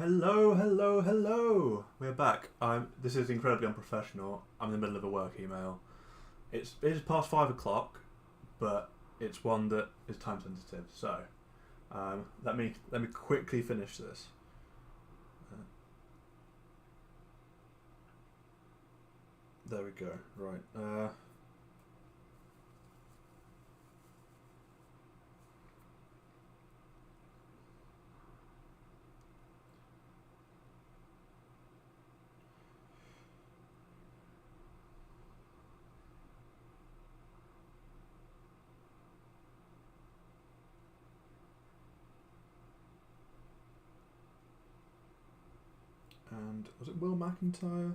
Hello, hello, hello. We're back. This is incredibly unprofessional. I'm in the middle of a work email. It is past 5 o'clock, but it's one that is time sensitive. So, let me quickly finish this. There we go. Right. And was it Will McIntyre?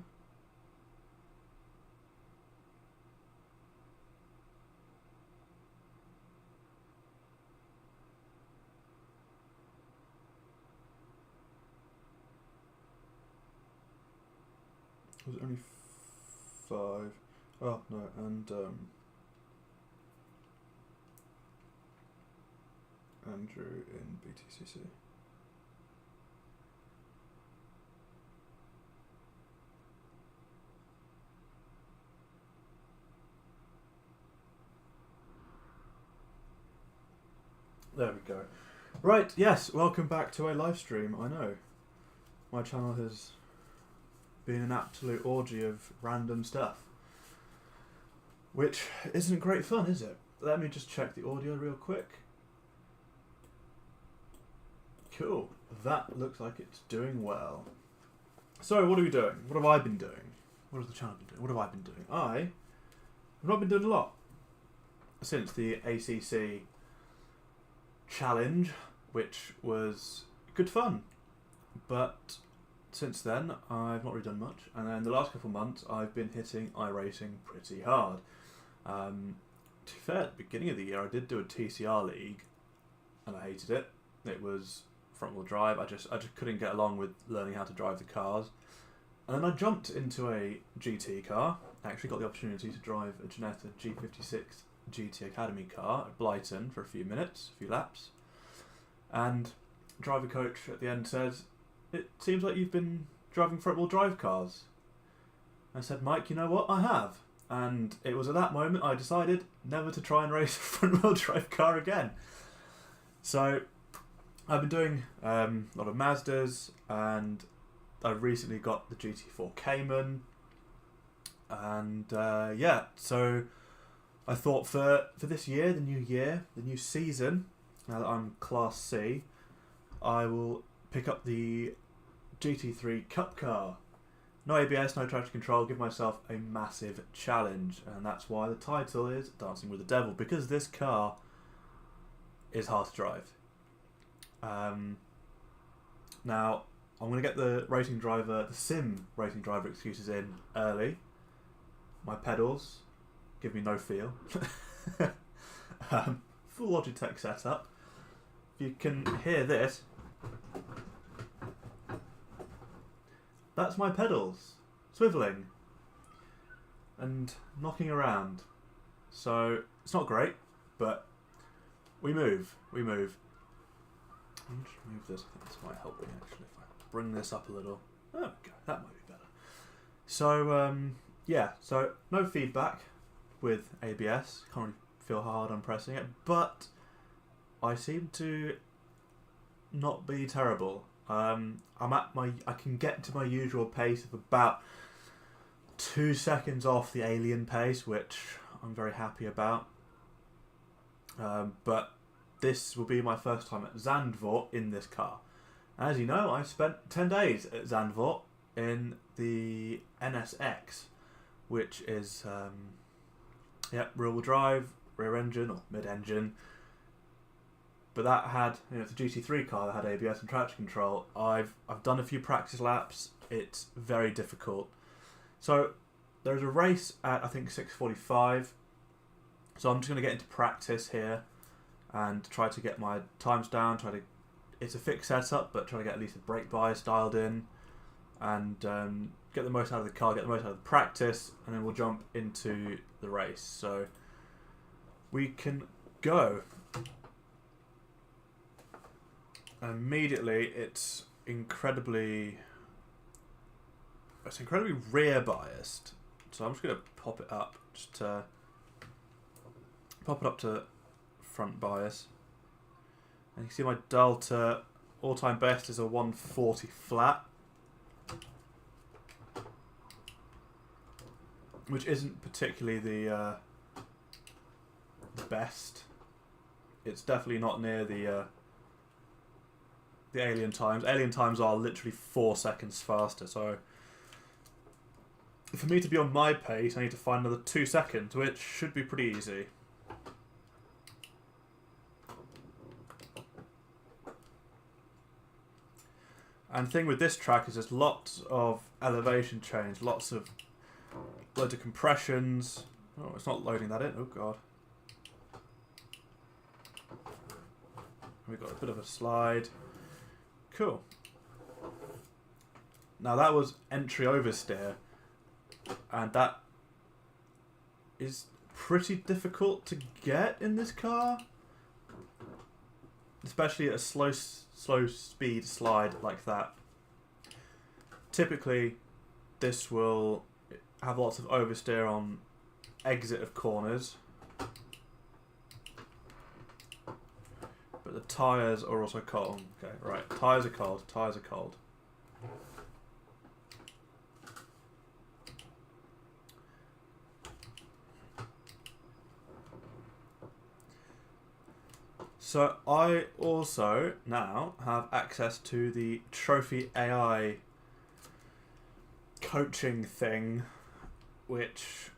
Was it only 5? Oh no, and Andrew in BTCC. There we go. Right, yes, welcome back to a live stream. I know my channel has been an absolute orgy of random stuff, which isn't great fun, is it? Let me just check the audio real quick. Cool, that looks like it's doing well. So what are we doing? What have I been doing? What has the channel been doing? What have I been doing? I have not been doing a lot since the ACC challenge, which was good fun, but since then I've not really done much. And then the last couple of months I've been hitting iRacing pretty hard. To be fair, at the beginning of the year I did do a TCR league and I hated it. It was front wheel drive. I just couldn't get along with learning how to drive the cars. And then I jumped into a GT car. I actually got the opportunity to drive a Ginetta G56 GT Academy car at Brighton for a few laps, and driver coach at the end says, "It seems like you've been driving front-wheel drive cars." I said, "Mike, you know what? I have." And it was at that moment I decided never to try and race a front-wheel drive car again. So I've been doing a lot of Mazdas, and I recently got the GT4 Cayman, and yeah, so I thought for this year, the new season, now that I'm Class C, I will pick up the GT3 Cup car. No ABS, no traction control, give myself a massive challenge. And that's why the title is Dancing with the Devil, because this car is hard to drive. Now, I'm going to get the sim racing driver excuses in early. My pedals give me no feel. Full Logitech setup. If you can hear this, that's my pedals swiveling and knocking around. So it's not great, but we move. Let me just move this. I think this might help me actually if I bring this up a little. There we go. That might be better. So yeah. So no feedback with ABS. Can't really feel how hard I'm pressing it, but I seem to not be terrible. I can get to my usual pace of about 2 seconds off the alien pace, which I'm very happy about. But this will be my first time at Zandvoort in this car. As you know, I spent 10 days at Zandvoort in the NSX, which is rear-wheel drive, rear engine or mid-engine. But that had, it's a GT3 car that had ABS and traction control. I've done a few practice laps. It's very difficult. So there's a race at I think 6:45. So I'm just going to get into practice here and try to get my times down. It's a fixed setup, but try to get at least a brake bias dialed in, and get the most out of the car, get the most out of the practice, and then we'll jump into the race. So we can go. Immediately, it's incredibly rear biased. So I'm just going to pop it up, just to pop it up to front bias. And you can see my dial to all-time best is a 140 flat, which isn't particularly the best. It's definitely not near the alien times. Alien times are literally 4 seconds faster, so for me to be on my pace I need to find another 2 seconds, which should be pretty easy. And the thing with this track is there's lots of elevation change, loads of compressions. Oh, it's not loading that in. Oh god. We've got a bit of a slide. Cool. Now that was entry oversteer, and that is pretty difficult to get in this car, especially at a slow speed slide like that. Typically this will have lots of oversteer on exit of corners, but the tyres are also cold. Okay, right, tyres are cold, tyres are cold. So I also now have access to the Trophy AI coaching thing, which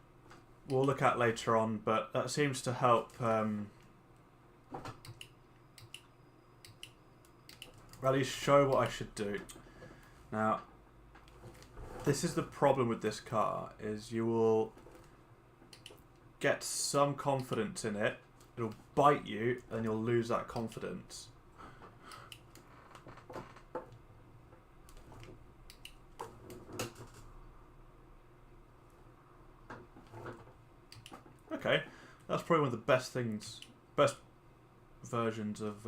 we'll look at later on, but that seems to help at least show what I should do. Now, this is the problem with this car, is you will get some confidence in it, it'll bite you, and you'll lose that confidence. Okay, that's probably one of the best versions of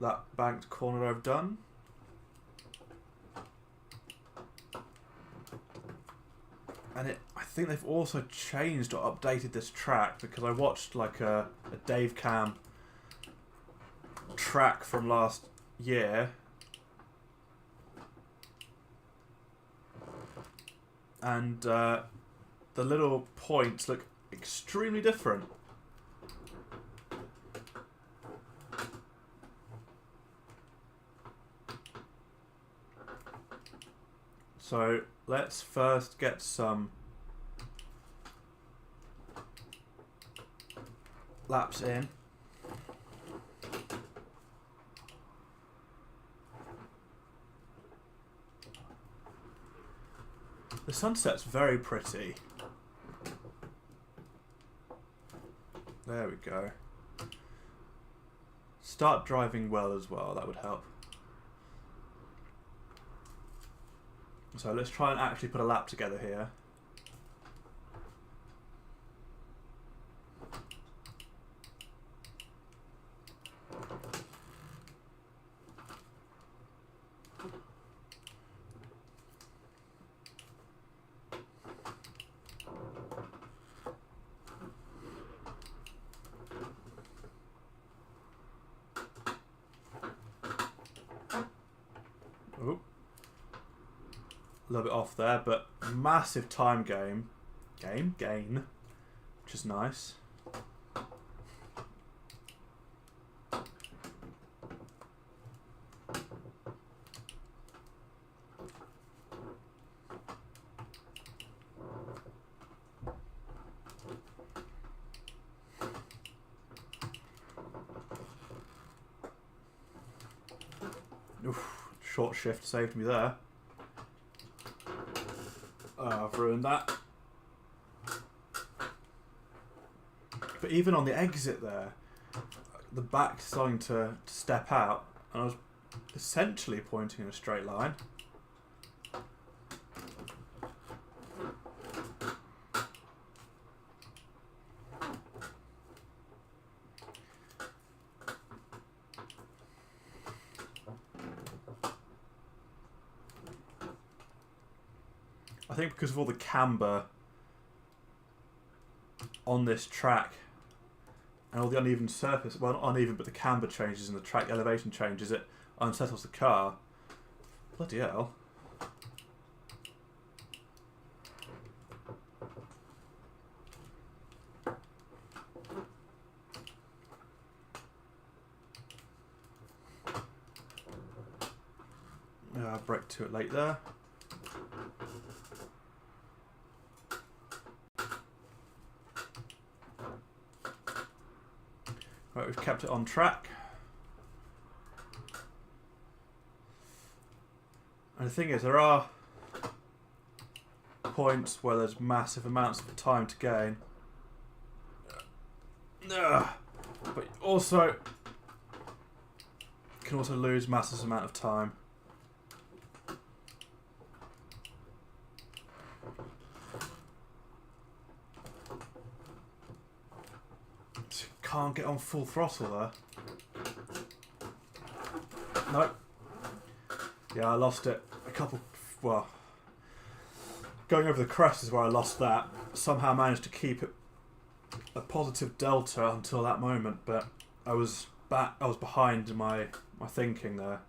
that banked corner I've done. And I think they've also changed or updated this track, because I watched like a Dave Cam track from last year, and the little points look extremely different. So let's first get some laps in. The sunset's very pretty. There we go. Start driving well as well, that would help. So let's try and actually put a lap together here. Ooh. A little bit off there, but massive time gain, which is nice. Oof, short shift saved me there. I've ruined that. But even on the exit there, the back's starting to step out, and I was essentially pointing in a straight line. I think because of all the camber on this track and all the uneven surface, well, not uneven, but the camber changes and the track elevation changes, it unsettles the car. Bloody hell. Brake to it late there. Right, we've kept it on track. And the thing is, there are points where there's massive amounts of time to gain. But also, you can also lose massive amount of time. Can't get on full throttle there. Nope. Yeah, I lost it a couple. Well, going over the crest is where I lost that. Somehow managed to keep it a positive delta until that moment, but I was behind in my thinking there.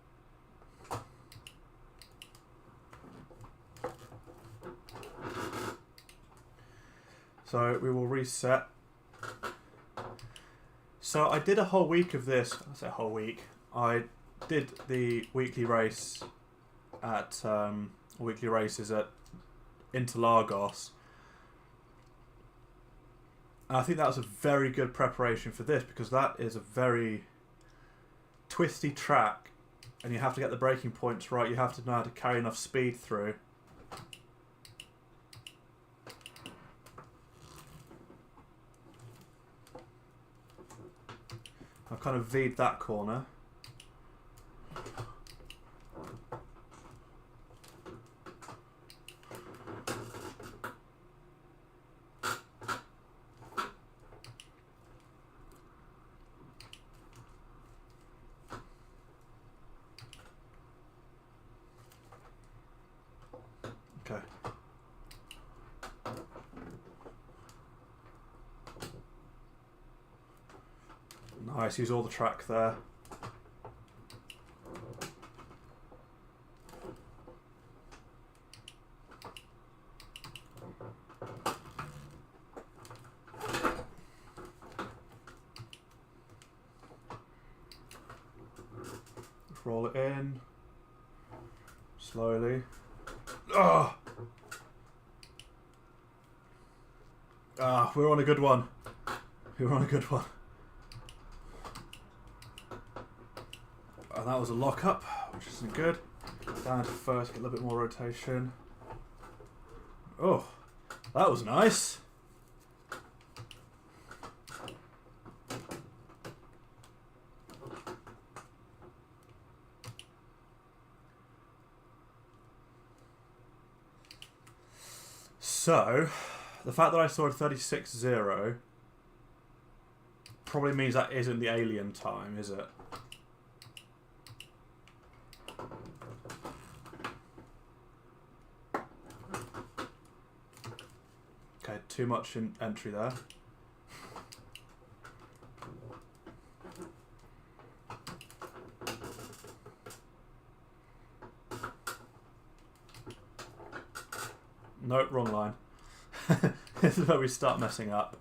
So we will reset. So I did a whole week of this. I say a whole week. I did the weekly race at weekly races at Interlagos, and I think that was a very good preparation for this because that is a very twisty track, and you have to get the braking points right. You have to know how to carry enough speed through. I've kind of V'd that corner. Okay. Nice, use all the track there. Roll it in slowly. Ah, we're on a good one. We're on a good one. And that was a lock-up, which isn't good. Down to first, get a little bit more rotation. Oh, that was nice. So, the fact that I saw a 36.0 probably means that isn't the alien time, is it? Okay, too much in entry there. Nope, wrong line. This is where we start messing up.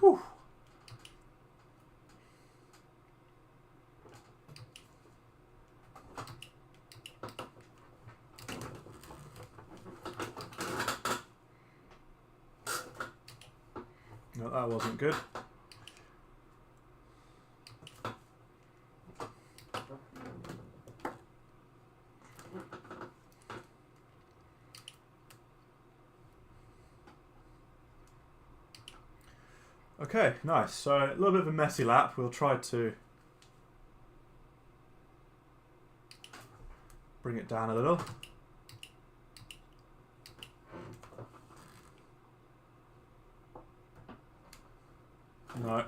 Whew. No, that wasn't good. Okay, nice. So a little bit of a messy lap. We'll try to bring it down a little. No,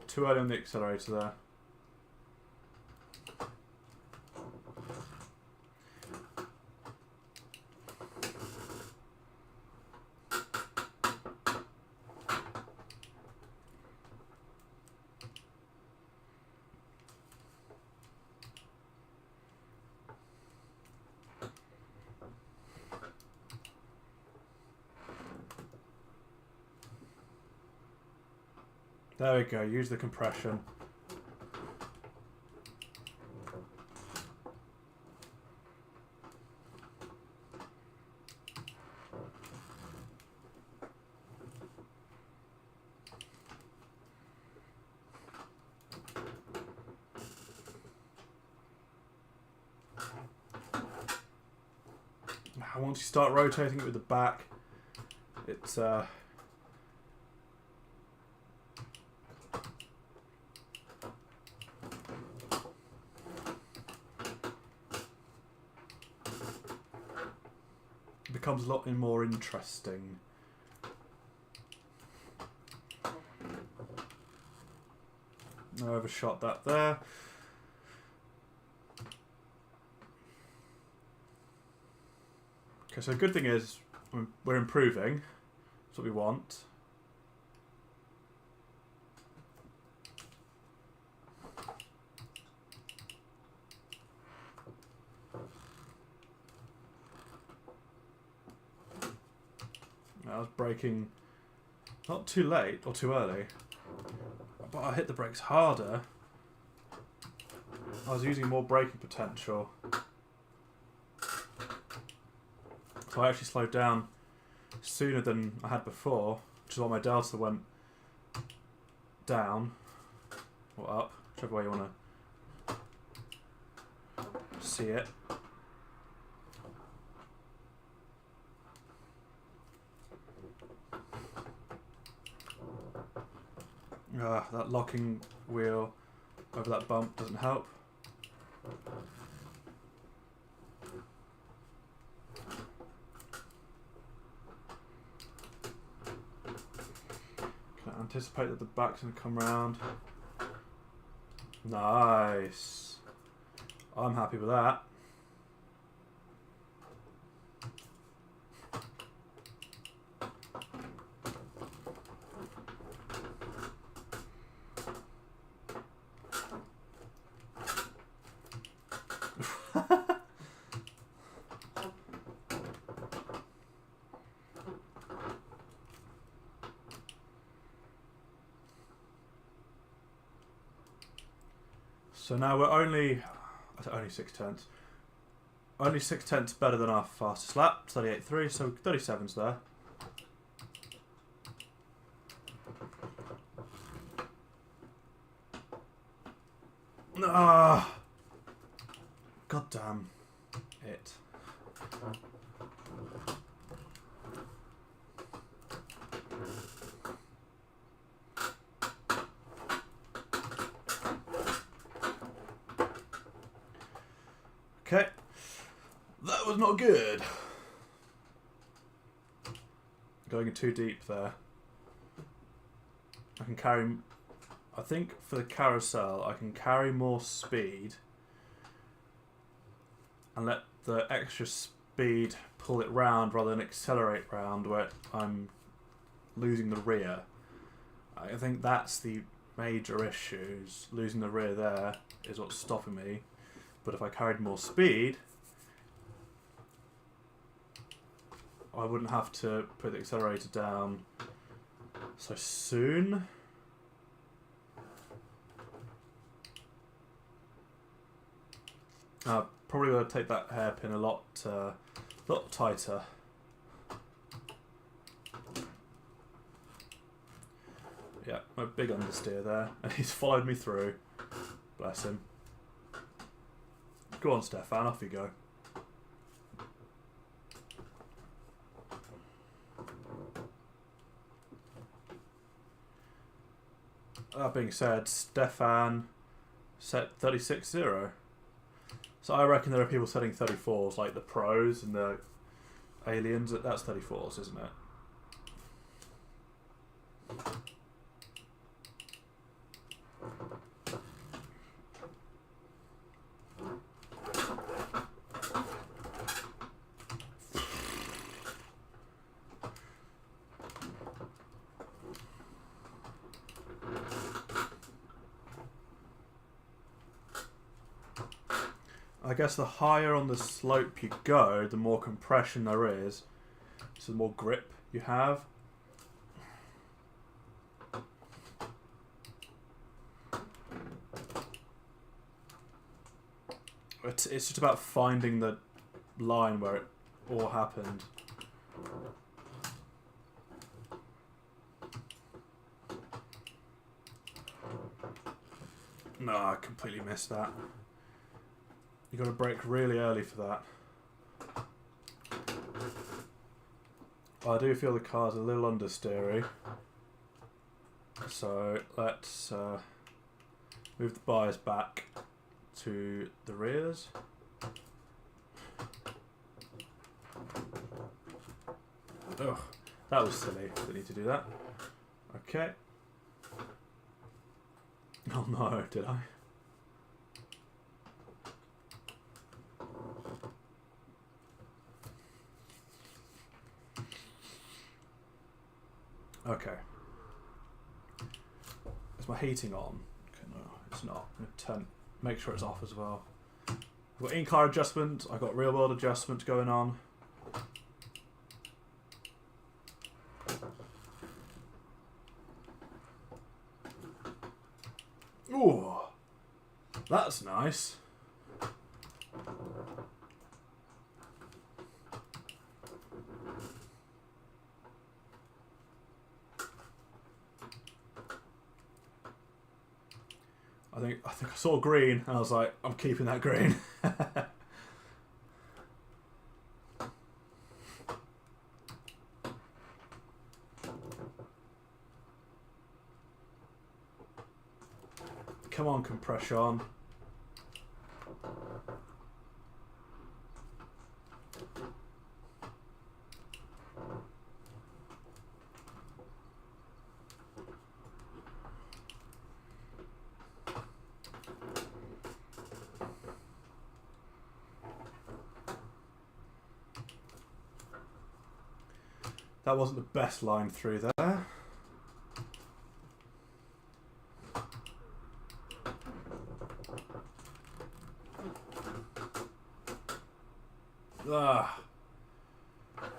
too early on the accelerator there. There we go, use the compression. Now once you start rotating it with the back, it's becomes a lot more interesting. I overshot that there. Okay, so the good thing is we're improving. That's what we want. I was braking not too late or too early, but I hit the brakes harder. I was using more braking potential. So I actually slowed down sooner than I had before, which is why my delta went down or up, whichever way you want to see it. That locking wheel over that bump doesn't help. Can I anticipate that the back's going to come round? Nice. I'm happy with that. So now we're only 6 tenths. Only 6 tenths better than our fastest lap, 38.3, so 37's there. Ah, God damn it. Okay, that was not good. Going too deep there. I can carry, I think for the carousel, I can carry more speed and let the extra speed pull it round rather than accelerate round where I'm losing the rear. I think that's the major issue, is losing the rear there is what's stopping me. But if I carried more speed, I wouldn't have to put the accelerator down so soon. Probably going to take that hairpin a lot tighter. Yeah, a big understeer there, and he's followed me through. Bless him. Go on, Stefan, off you go. That being said, Stefan set 36.0. So I reckon there are people setting 34s, like the pros and the aliens. That's 34s, isn't it? I guess the higher on the slope you go, the more compression there is, so the more grip you have. It's just about finding the line where it all happened. No, I completely missed that. You got to brake really early for that. I do feel the car's a little understeery. So let's move the bias back to the rears. Ugh, that was silly. Didn't need to do that. Okay. Oh no, did I? Okay. Is my heating on? Okay, no, it's not. I'm going to make sure it's off as well. I've got in-car adjustment. I've got real-world adjustment going on. Ooh, that's nice. I think I saw green and I was like, I'm keeping that green. Come on, compression. That wasn't the best line through there. Ah,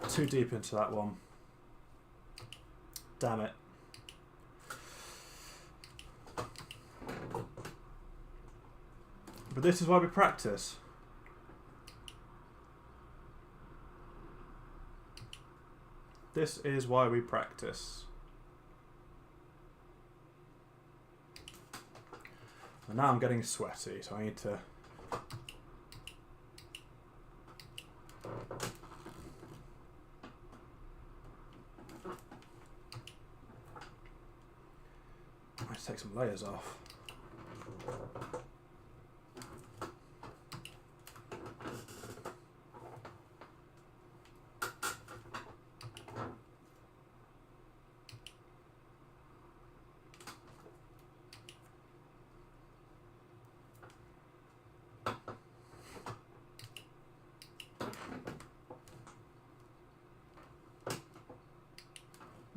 too deep into that one. Damn it. But this is why we practice. This is why we practice. And now I'm getting sweaty, so I need to... I have to take some layers off.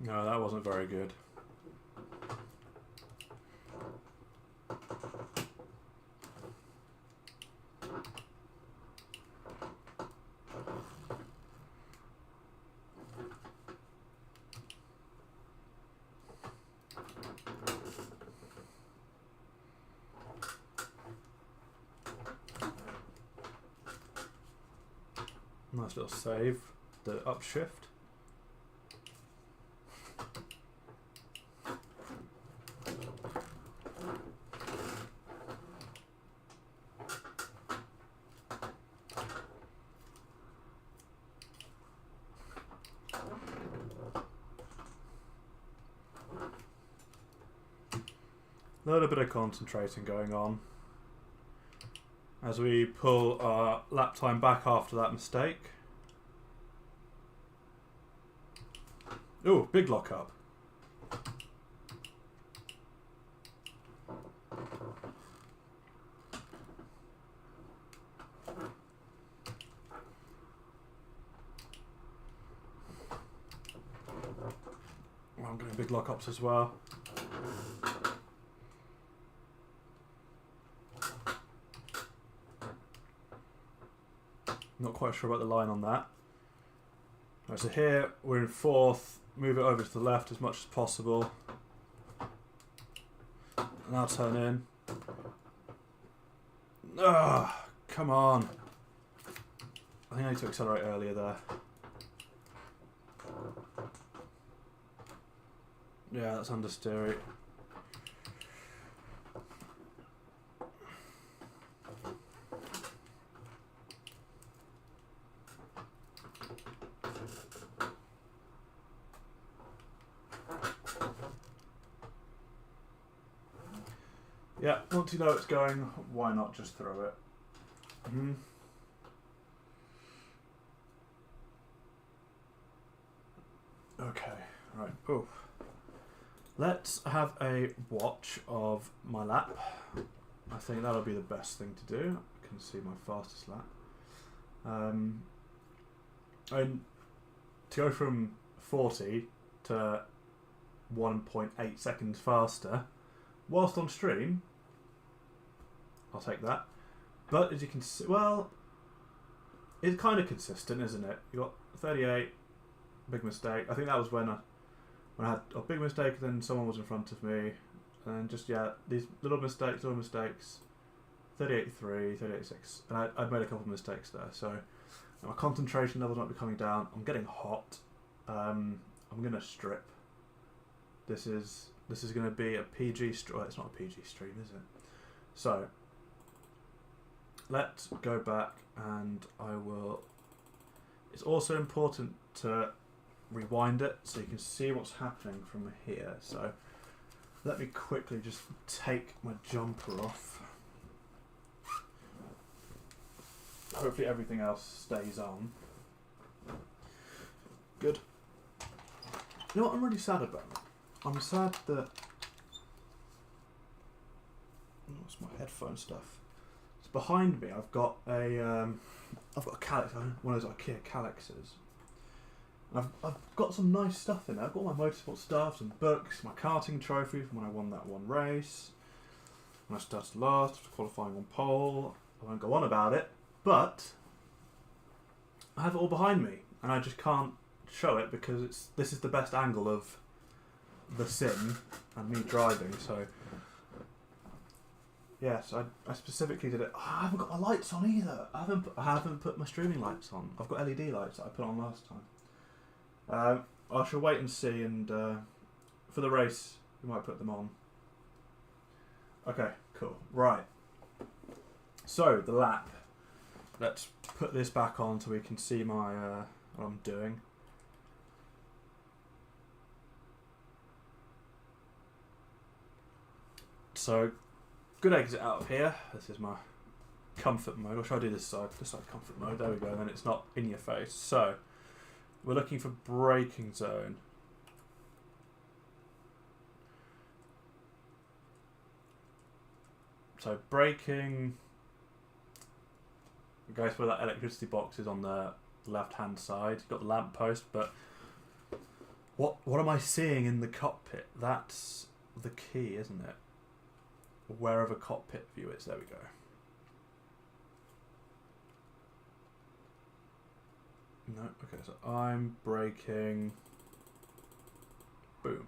No, that wasn't very good. Nice little save, the upshift. little bit of concentrating going on as we pull our lap time back after that mistake. Ooh, big lock up. I'm getting big lock-ups as well. Not quite sure about the line on that. Right, so here we're in fourth. Move it over to the left as much as possible. Now turn in. Ugh, come on. I think I need to accelerate earlier there. Yeah, that's understeery. Yeah, once you know it's going, why not just throw it? Okay, right. Oh. Let's have a watch of my lap. I think that'll be the best thing to do. I can see my fastest lap. And to go from 40 to 1.8 seconds faster, whilst on stream, I'll take that. But as you can see, well, it's kind of consistent, isn't it? You got 38, big mistake. I think that was when I had a big mistake, and then someone was in front of me, and just, yeah, these little mistakes, 38.3, 38.6, and I'd made a couple of mistakes there, so my concentration levels might be coming down. I'm getting hot. I'm going to strip. This is going to be a PG stream. Well, it's not a PG stream, is it? So, let's go back, and I will... It's also important to rewind it so you can see what's happening from here. So let me quickly just take my jumper off. Hopefully everything else stays on. Good. You know what I'm really sad about? I'm sad that... What's my headphone stuff? It's behind me. I've got a Calyx, one of those IKEA Calyxes. I've got some nice stuff in there. I've got my motorsport stuff, some books, my karting trophy from when I won that one race. When I started last, qualifying on pole. I won't go on about it, but I have it all behind me, and I just can't show it because this is the best angle of the sim and me driving. So yes, I specifically did it. Oh, I haven't got my lights on either. I haven't put my streaming lights on. I've got LED lights that I put on last time. I shall wait and see, and for the race we might put them on. Okay, cool. Right. So the lap. Let's put this back on so we can see my what I'm doing. So good exit out of here. This is my comfort mode. Or should I do this side? This side comfort mode. There we go. Then it's not in your face. So we're looking for braking zone. So braking goes where that electricity box is on the left-hand side. You've got the lamp post, but what am I seeing in the cockpit? That's the key, isn't it? Wherever cockpit view is. There we go. No, okay, so I'm braking. Boom.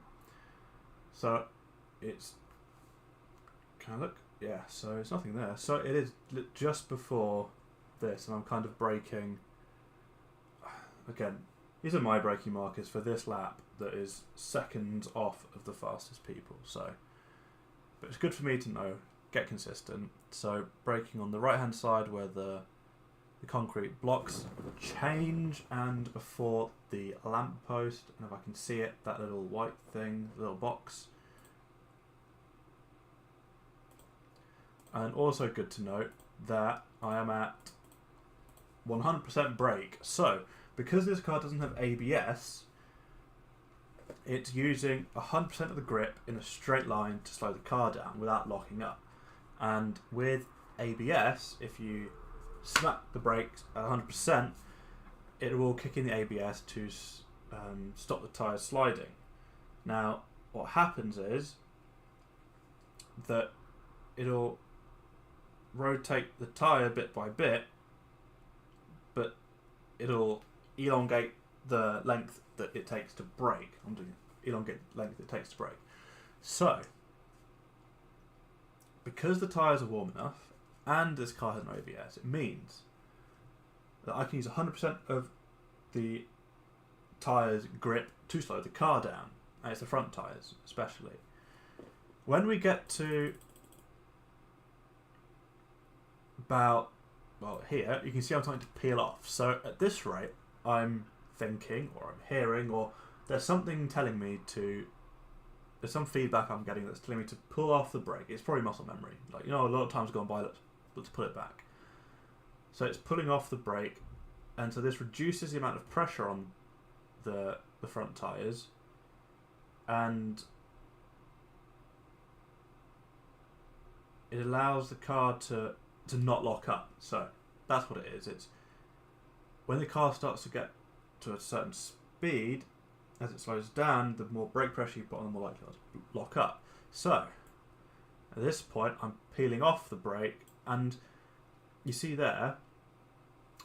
So it's... Can I look? Yeah, so it's nothing there. So it is just before this, and I'm kind of braking. Again, these are my braking markers for this lap that is seconds off of the fastest people. So, but it's good for me to know, get consistent. So braking on the right hand side where the concrete blocks change, and before the lamp post, and if I can see it, that little white thing, little box. And also good to note that I am at 100% brake. So, because this car doesn't have ABS, it's using 100% of the grip in a straight line to slow the car down without locking up. And with ABS, if you snap the brakes at 100%, it will kick in the ABS to stop the tyres sliding. Now, what happens is that it'll rotate the tyre bit by bit, but it'll elongate the length that it takes to brake. I'm doing elongate the length it takes to brake. So, because the tyres are warm enough and this car has no ABS, it means that I can use 100% of the tyres' grip to slow the car down. And it's the front tyres, especially. When we get to about, well, here, you can see I'm starting to peel off. So at this rate, I'm thinking, or I'm hearing, or there's something telling me to, there's some feedback I'm getting that's telling me to pull off the brake. It's probably muscle memory. Like, you know, a lot of times gone by, let's pull it back. So it's pulling off the brake, and so this reduces the amount of pressure on the front tyres, and it allows the car to not lock up. So that's what it is. It's when the car starts to get to a certain speed, as it slows down, the more brake pressure you put on, the more likely it'll lock up. So at this point, I'm peeling off the brake, and you see there,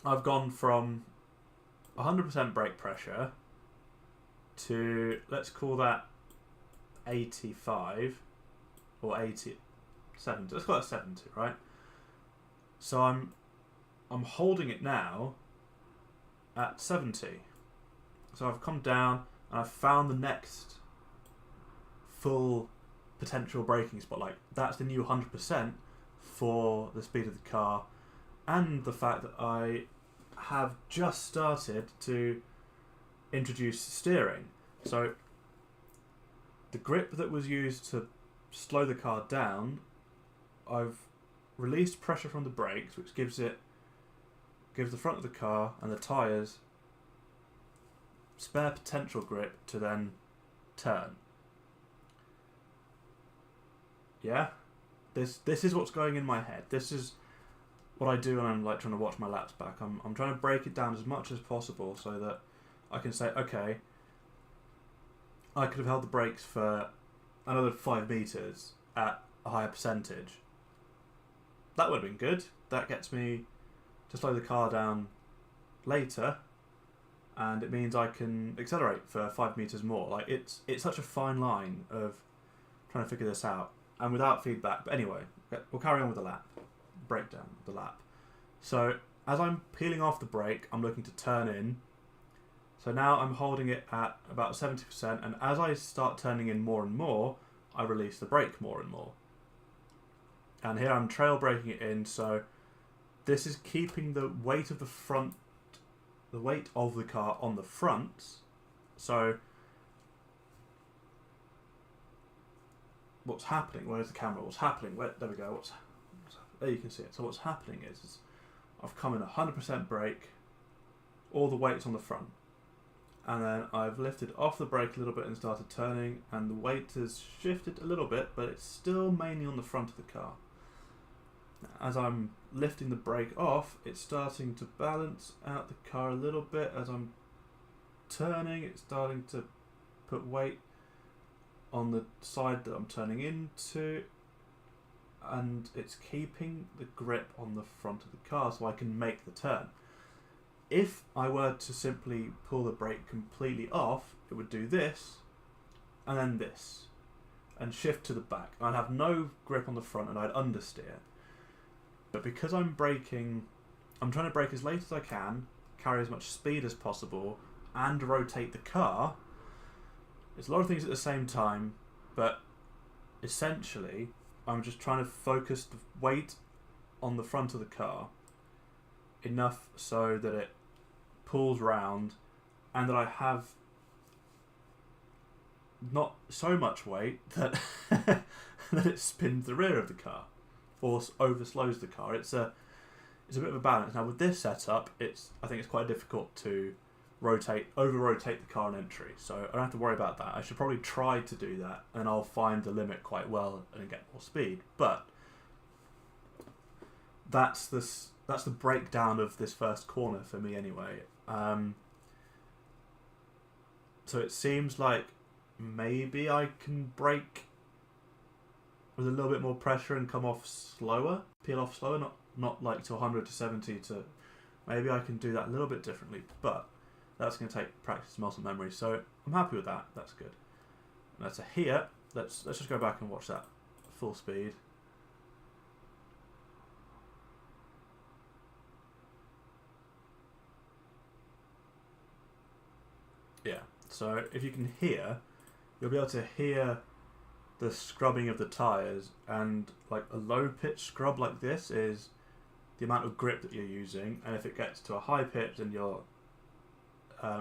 I've gone from 100% brake pressure to, let's call that 85 or 80, 70. Let's call that 70, right? So I'm holding it now at 70. So I've come down and I've found the next full potential braking spot. Like, that's the new 100% for the speed of the car, and the fact that I have just started to introduce steering. So the grip that was used to slow the car down, I've released pressure from the brakes, which gives the front of the car and the tyres spare potential grip to then turn. Yeah, this is what's going in my head. This is what I do when I'm like trying to watch my laps back. I'm trying to break it down as much as possible so that I can say, okay, I could have held the brakes for another 5 meters at a higher percentage. That would have been good. That gets me to slow the car down later, and it means I can accelerate for 5 meters more. Like, it's such a fine line of trying to figure this out, and without feedback. But anyway, we'll carry on with the lap. Breakdown of the lap. So as I'm peeling off the brake, I'm looking to turn in. So now I'm holding it at about 70%, and as I start turning in more and more, I release the brake more and more. And here I'm trail braking it in, so this is keeping the weight of the front, the weight of the car on the front. So what's happening? Where's the camera? What's happening? There we go. There you can see it. So what's happening is I've come in 100% brake, all the weight's on the front, and then I've lifted off the brake a little bit and started turning, and the weight has shifted a little bit, but it's still mainly on the front of the car. As I'm lifting the brake off, it's starting to balance out the car a little bit. As I'm turning, it's starting to put weight on the side that I'm turning into, and it's keeping the grip on the front of the car so I can make the turn. If I were to simply pull the brake completely off, it would do this, and then this, and shift to the back. I'd have no grip on the front and I'd understeer. But because I'm braking, I'm trying to brake as late as I can, carry as much speed as possible, and rotate the car. It's a lot of things at the same time, but essentially I'm just trying to focus the weight on the front of the car enough so that it pulls round, and that I have not so much weight that that it spins the rear of the car. or over slows the car. It's a bit of a balance. Now with this setup, I think it's quite difficult to over rotate the car on entry, so I don't have to worry about that. I should probably try to do that, and I'll find the limit quite well and get more speed. But that's the breakdown of this first corner for me anyway. So it seems like maybe I can brake with a little bit more pressure and come off slower, peel off slower, not like to 100 to 70 to. Maybe I can do that a little bit differently, but that's going to take practice, muscle memory. So I'm happy with that. That's good. And that's a here. Let's just go back and watch that full speed. Yeah. So if you can hear, you'll be able to hear the scrubbing of the tyres, and like a low pitch scrub like this is the amount of grip that you're using, and if it gets to a high pitch, then you're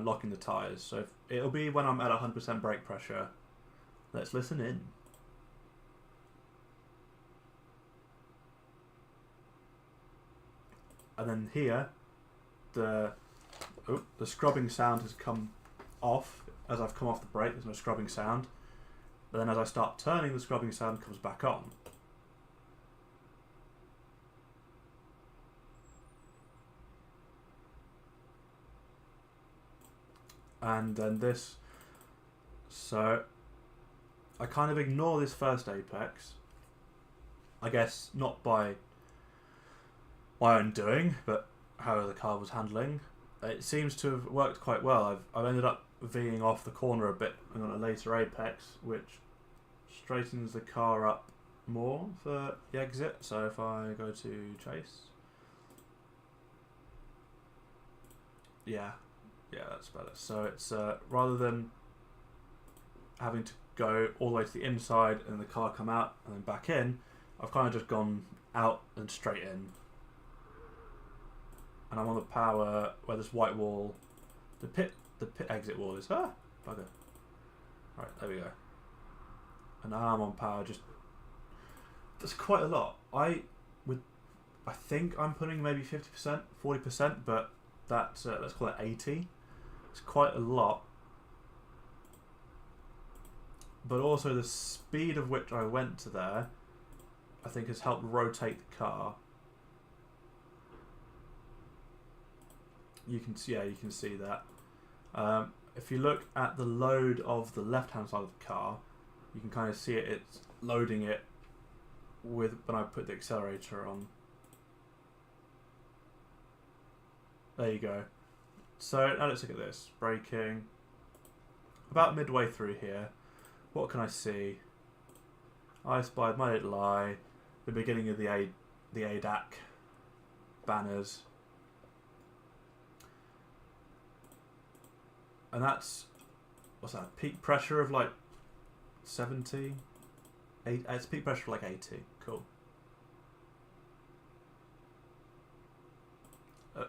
locking the tyres. So it'll be when I'm at 100% brake pressure. Let's listen in. And then here, the scrubbing sound has come off as I've come off the brake. There's no scrubbing sound. But then as I start turning, the scrubbing sound comes back on. And then this, so I kind of ignore this first apex, I guess not by my own doing, but how the car was handling. It seems to have worked quite well. I've ended up V'ing off the corner a bit and on a later apex, which straightens the car up more for the exit. So if I go to chase, yeah, that's better. So it's rather than having to go all the way to the inside and the car come out and then back in, I've kind of just gone out and straight in. And I'm on the power where this white wall, the pit exit wall is, bugger. Right, there we go. And now I'm on power, just, that's quite a lot. I think I'm putting maybe 50%, 40%, but that's, let's call it 80. It's quite a lot. But also the speed of which I went to there, I think has helped rotate the car. You can see that. If you look at the load of the left-hand side of the car, you can kind of see it's loading it with when I put the accelerator on. There you go. So now let's look at this. Braking. About midway through here, what can I see? I spied my little eye, the beginning of the ADAC banners. And that's, what's that, peak pressure of like 70? It's peak pressure of like 80. Cool.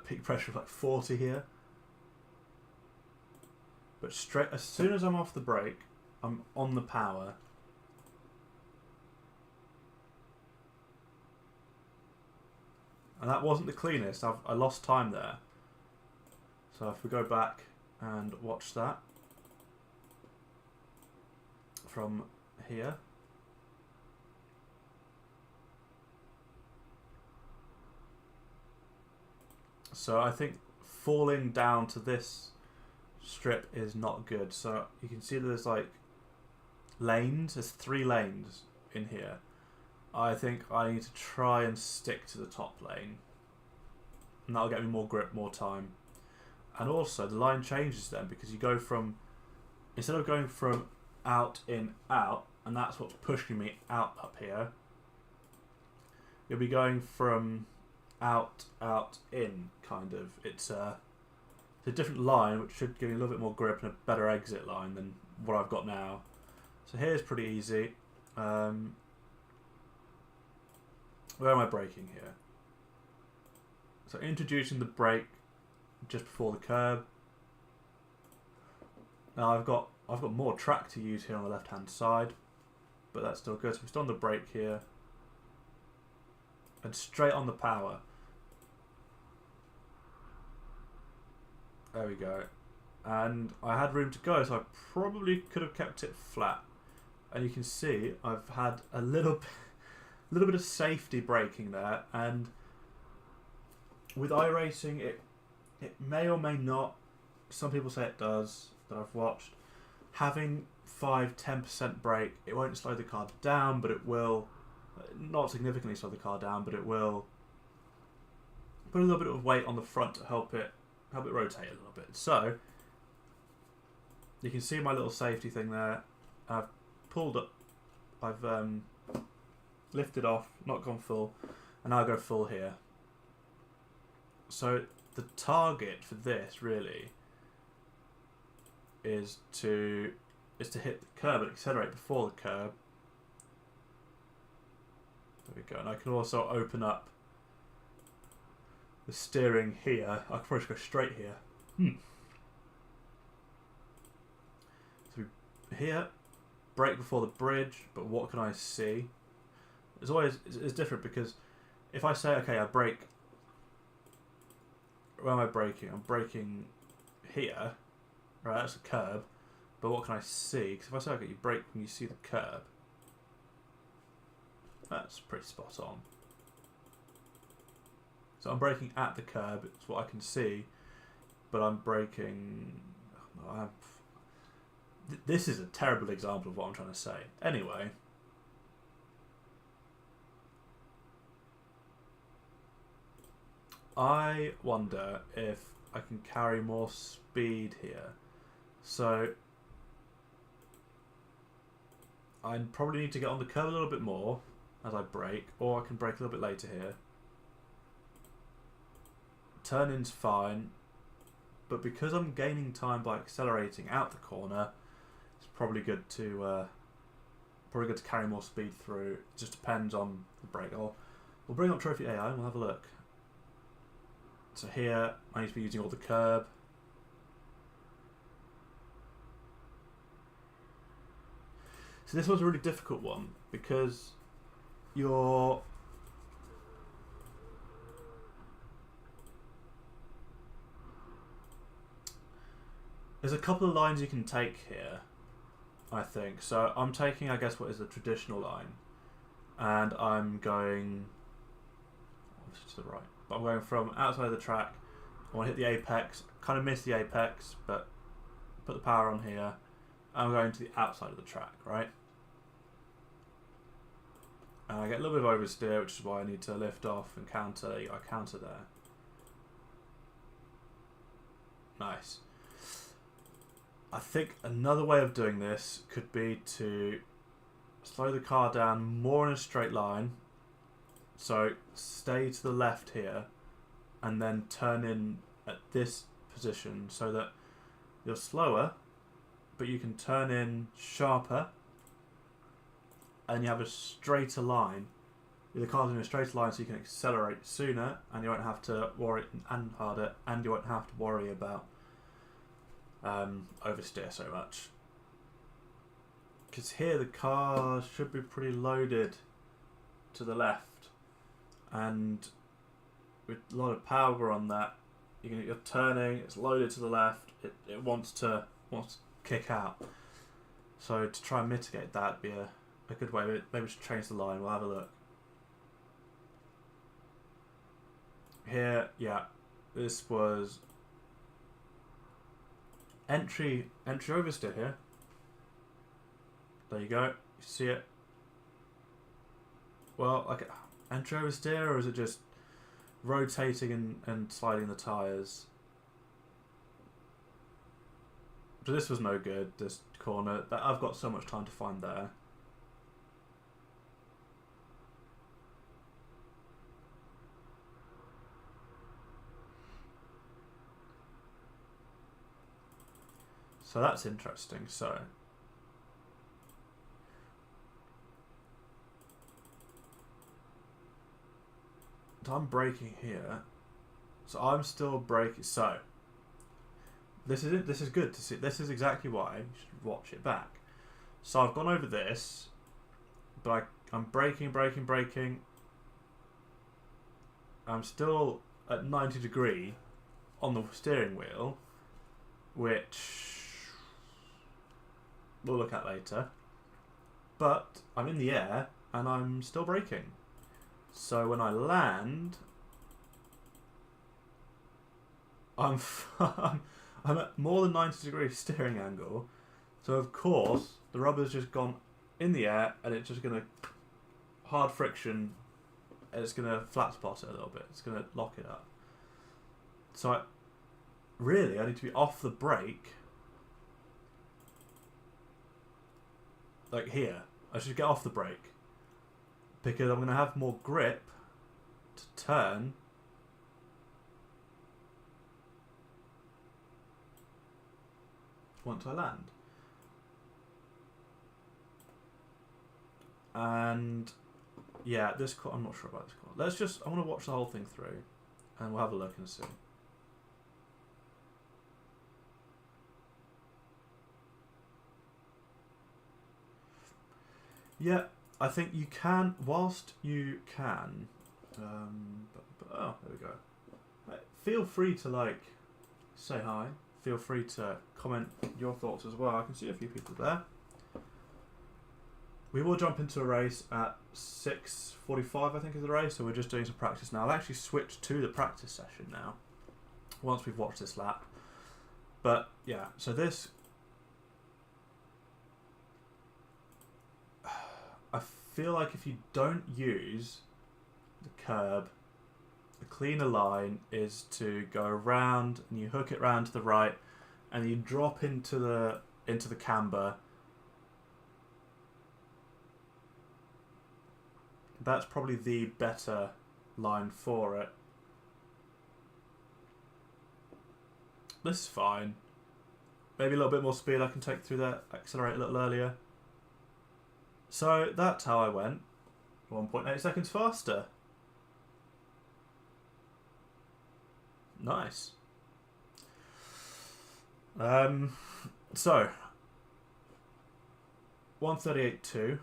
Peak pressure of like 40 here. But straight, as soon as I'm off the brake, I'm on the power. And that wasn't the cleanest. I lost time there. So if we go back and watch that from here. So I think falling down to this strip is not good. So you can see there's like lanes. There's 3 lanes in here. I think I need to try and stick to the top lane. And that'll get me more grip, more time. And also the line changes then, because you go from, instead of going from out, in, out, and that's what's pushing me out up here, you'll be going from out, out, in, kind of. It's a different line, which should give you a little bit more grip and a better exit line than what I've got now. So here's pretty easy. Where am I braking here? So introducing the brake just before the curb. Now I've got more track to use here on the left hand side, but that's still good. So we're still on the brake here. and straight on the power. There we go. And I had room to go, so I probably could have kept it flat. And you can see I've had a little bit of safety braking there, and with iRacing it may or may not, some people say it does, that I've watched, having 5-10% brake, it won't slow the car down, but it will, not significantly slow the car down, but it will put a little bit of weight on the front to help it rotate a little bit. So you can see my little safety thing there. I've pulled up, I've lifted off, not gone full, and now I go full here. So the target for this really is to hit the curb and accelerate before the curb. There we go. And I can also open up the steering here. I could probably just go straight here. So here, brake before the bridge, but what can I see? It's different, because if I say, okay, I brake, where am I braking? I'm braking here, right? That's a curb, but what can I see? Because if I say, okay, you brake when you see the curb, that's pretty spot on. So I'm braking at the curb, it's what I can see, but I'm braking. This is a terrible example of what I'm trying to say. Anyway. I wonder if I can carry more speed here. So I probably need to get on the curb a little bit more as I brake, or I can brake a little bit later here. Turn-in's fine, but because I'm gaining time by accelerating out the corner, it's probably good to carry more speed through. It just depends on the brake. We'll bring up Trophy AI and we'll have a look. So here, I need to be using all the curb. So this was a really difficult one, because there's a couple of lines you can take here, I think. So I'm taking, I guess, what is the traditional line, and I'm going to the right. But I'm going from outside of the track. I want to hit the apex, kind of miss the apex, but put the power on here. I'm going to the outside of the track, right? And I get a little bit of oversteer, which is why I need to lift off and counter. I counter there. Nice. I think another way of doing this could be to slow the car down more in a straight line. So stay to the left here and then turn in at this position so that you're slower, but you can turn in sharper and you have a straighter line. The car's in a straighter line so you can accelerate sooner and you won't have to worry, and harder, and you won't have to worry about oversteer so much. Because here the car should be pretty loaded to the left, and with a lot of power on that, you're turning, it's loaded to the left, it wants to kick out. So to try and mitigate that would be a good way. Maybe just change the line, we'll have a look. Here, yeah, this was entry oversteer here. There you go, you see it. Well, like entry oversteer, or is it just rotating and sliding the tyres? So this was no good, this corner. I've got so much time to find there. So that's interesting. So I'm braking here, so I'm still braking. So this is it. This is good to see. This is exactly why you should watch it back. So I've gone over this, but I'm braking, I'm still at 90 degree on the steering wheel, which we'll look at later. But I'm in the air and I'm still braking. So when I land, I'm at more than 90 degree steering angle. So of course the rubber's just gone in the air and it's just going to hard friction. And it's going to flat spot it a little bit. It's going to lock it up. So I need to be off the brake. Like here. I should get off the brake. Because I'm going to have more grip to turn. Once I land. And yeah, this car, I'm not sure about this car. I want to watch the whole thing through and we'll have a look and see. Yeah, I think you can, whilst you can, oh, there we go. Feel free to say hi. Feel free to comment your thoughts as well. I can see a few people there. We will jump into a race at 6:45, I think, is the race. So we're just doing some practice now. I'll actually switch to the practice session now, once we've watched this lap. But yeah, so this, I feel like if you don't use the curb, the cleaner line is to go around and you hook it round to the right and you drop into the camber. That's probably the better line for it. This is fine. Maybe a little bit more speed I can take through there, accelerate a little earlier. So that's how I went. 1.8 seconds faster. Nice. So 1:38.2.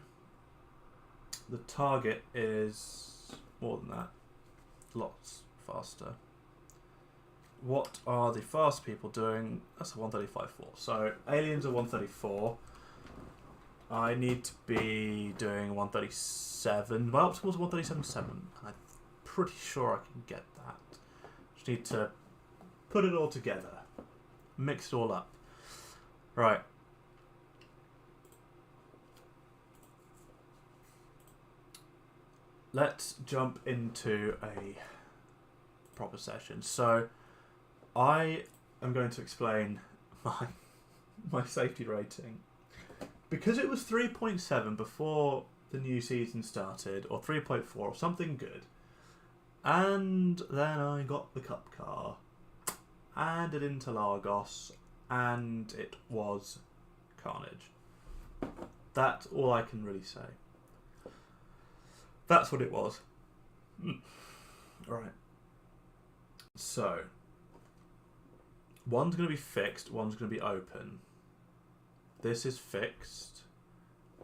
The target is more than that. Lots faster. What are the fast people doing? That's a 1:35.4. So aliens are 1:34. I need to be doing 1:37. Well, up towards 1:37.7. I'm pretty sure I can get that. Just need to put it all together. Mix it all up. Right. Let's jump into a proper session. So I am going to explain my safety rating. Because it was 3.7 before the new season started, or 3.4, or something good. And then I got the Cup car, and it into Lagos, and it was carnage. That's all I can really say. That's what it was. Alright. So, one's going to be fixed, one's going to be open. This is fixed,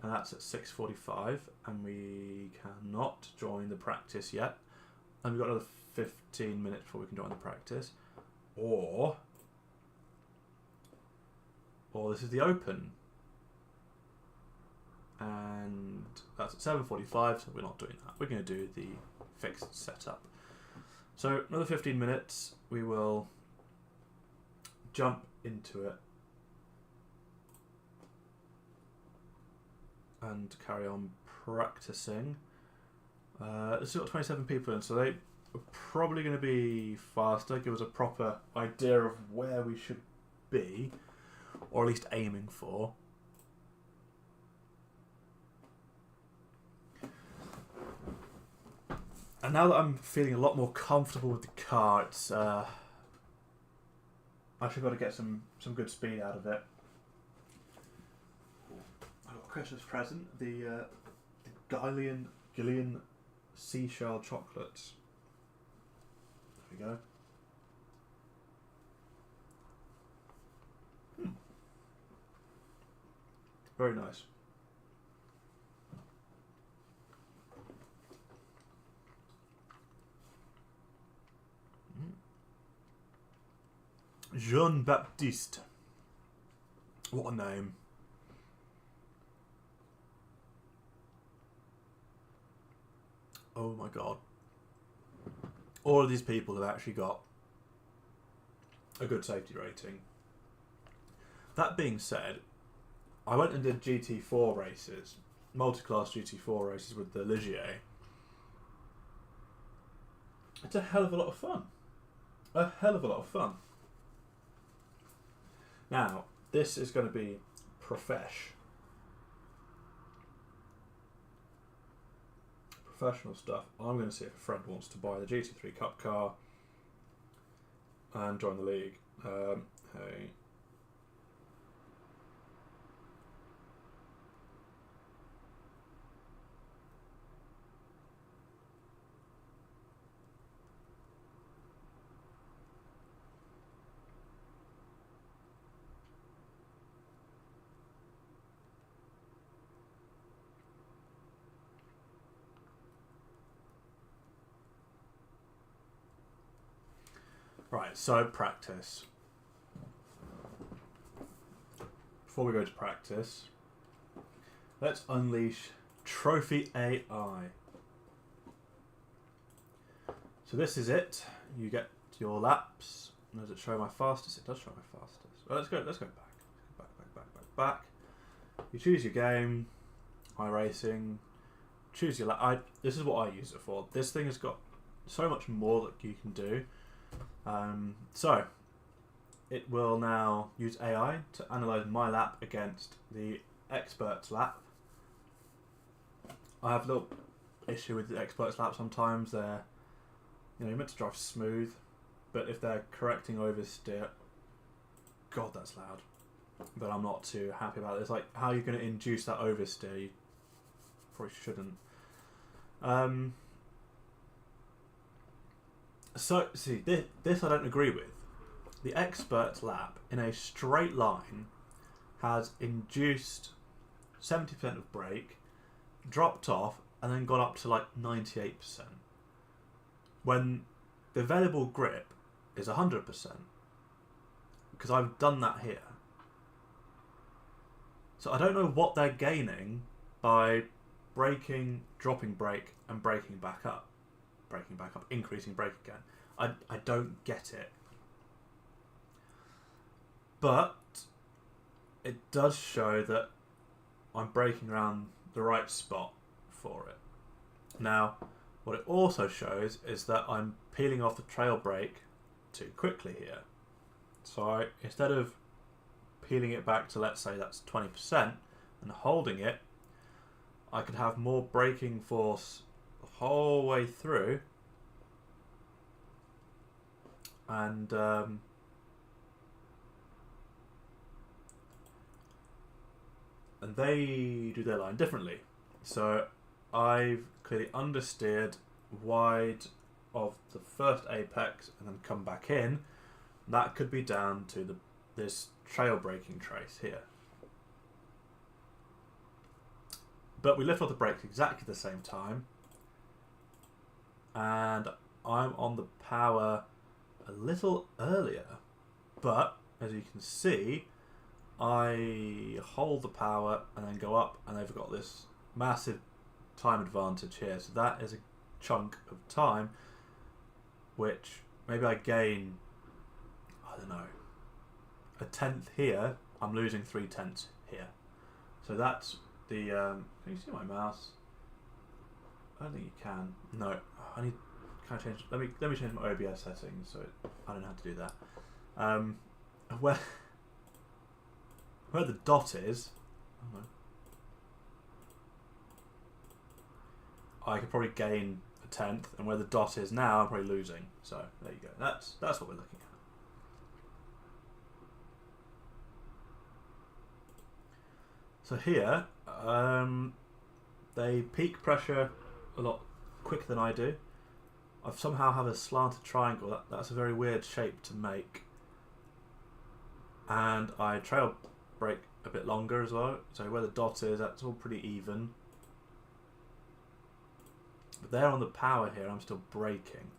and that's at 6:45, and we cannot join the practice yet. And we've got another 15 minutes before we can join the practice. Or this is the open. And that's at 7:45, so we're not doing that. We're going to do the fixed setup. So another 15 minutes, we will jump into it and carry on practicing. It's got 27 people in, so they are probably going to be faster, give us a proper idea of where we should be, or at least aiming for. And now that I'm feeling a lot more comfortable with the car, it's I should be able to get some good speed out of it. I got a Christmas present, the Gillian seashell chocolates. There we go. Very nice. Jean-Baptiste. What a name. Oh my god. All of these people have actually got a good safety rating. That being said, I went and did GT4 races, multi-class GT4 races with the Ligier. It's a hell of a lot of fun. A hell of a lot of fun. Now, this is going to be professional stuff. I'm going to see if a friend wants to buy the GT3 Cup car and join the league. Hey. Right, so practice. Before we go to practice, let's unleash Trophy AI. So this is it. You get your laps. Does it show my fastest? It does show my fastest. Well, let's go back. You choose your game, iRacing. Choose your lap. This is what I use it for. This thing has got so much more that you can do. So it will now use AI to analyse my lap against the expert's lap. I have a little issue with the expert's lap sometimes. They're, you're meant to drive smooth, but if they're correcting oversteer, God, that's loud. But I'm not too happy about it. It's like, how are you going to induce that oversteer? You probably shouldn't. So, see, this I don't agree with. The expert's lap in a straight line has induced 70% of brake, dropped off, and then gone up to like 98%. When the available grip is 100%. Because I've done that here. So I don't know what they're gaining by braking, dropping brake, and braking back up. Braking back up, increasing brake again. I don't get it. But it does show that I'm braking around the right spot for it. Now, what it also shows is that I'm peeling off the trail brake too quickly here. So instead of peeling it back to, let's say that's 20% and holding it, I could have more braking force the whole way through, and they do their line differently. So I've clearly understeered wide of the first apex and then come back in. That could be down to this trail braking trace here. But we lift off the brakes exactly the same time, and I'm on the power a little earlier, but as you can see, I hold the power and then go up, and they've got this massive time advantage here. So that is a chunk of time, which maybe I gain, I don't know, a tenth here. I'm losing 3/10 here. So that's the, can you see my mouse? I don't think you can. No, I need, can I change, let me change my OBS settings so I don't know how to do that. Where the dot is, I could probably gain a tenth, and where the dot is now, I'm probably losing. So there you go. That's what we're looking at. So here, they peak pressure a lot quicker than I do. I somehow have a slanted triangle. That's a very weird shape to make. And I trail brake a bit longer as well. So where the dot is, that's all pretty even. But there on the power here, I'm still braking.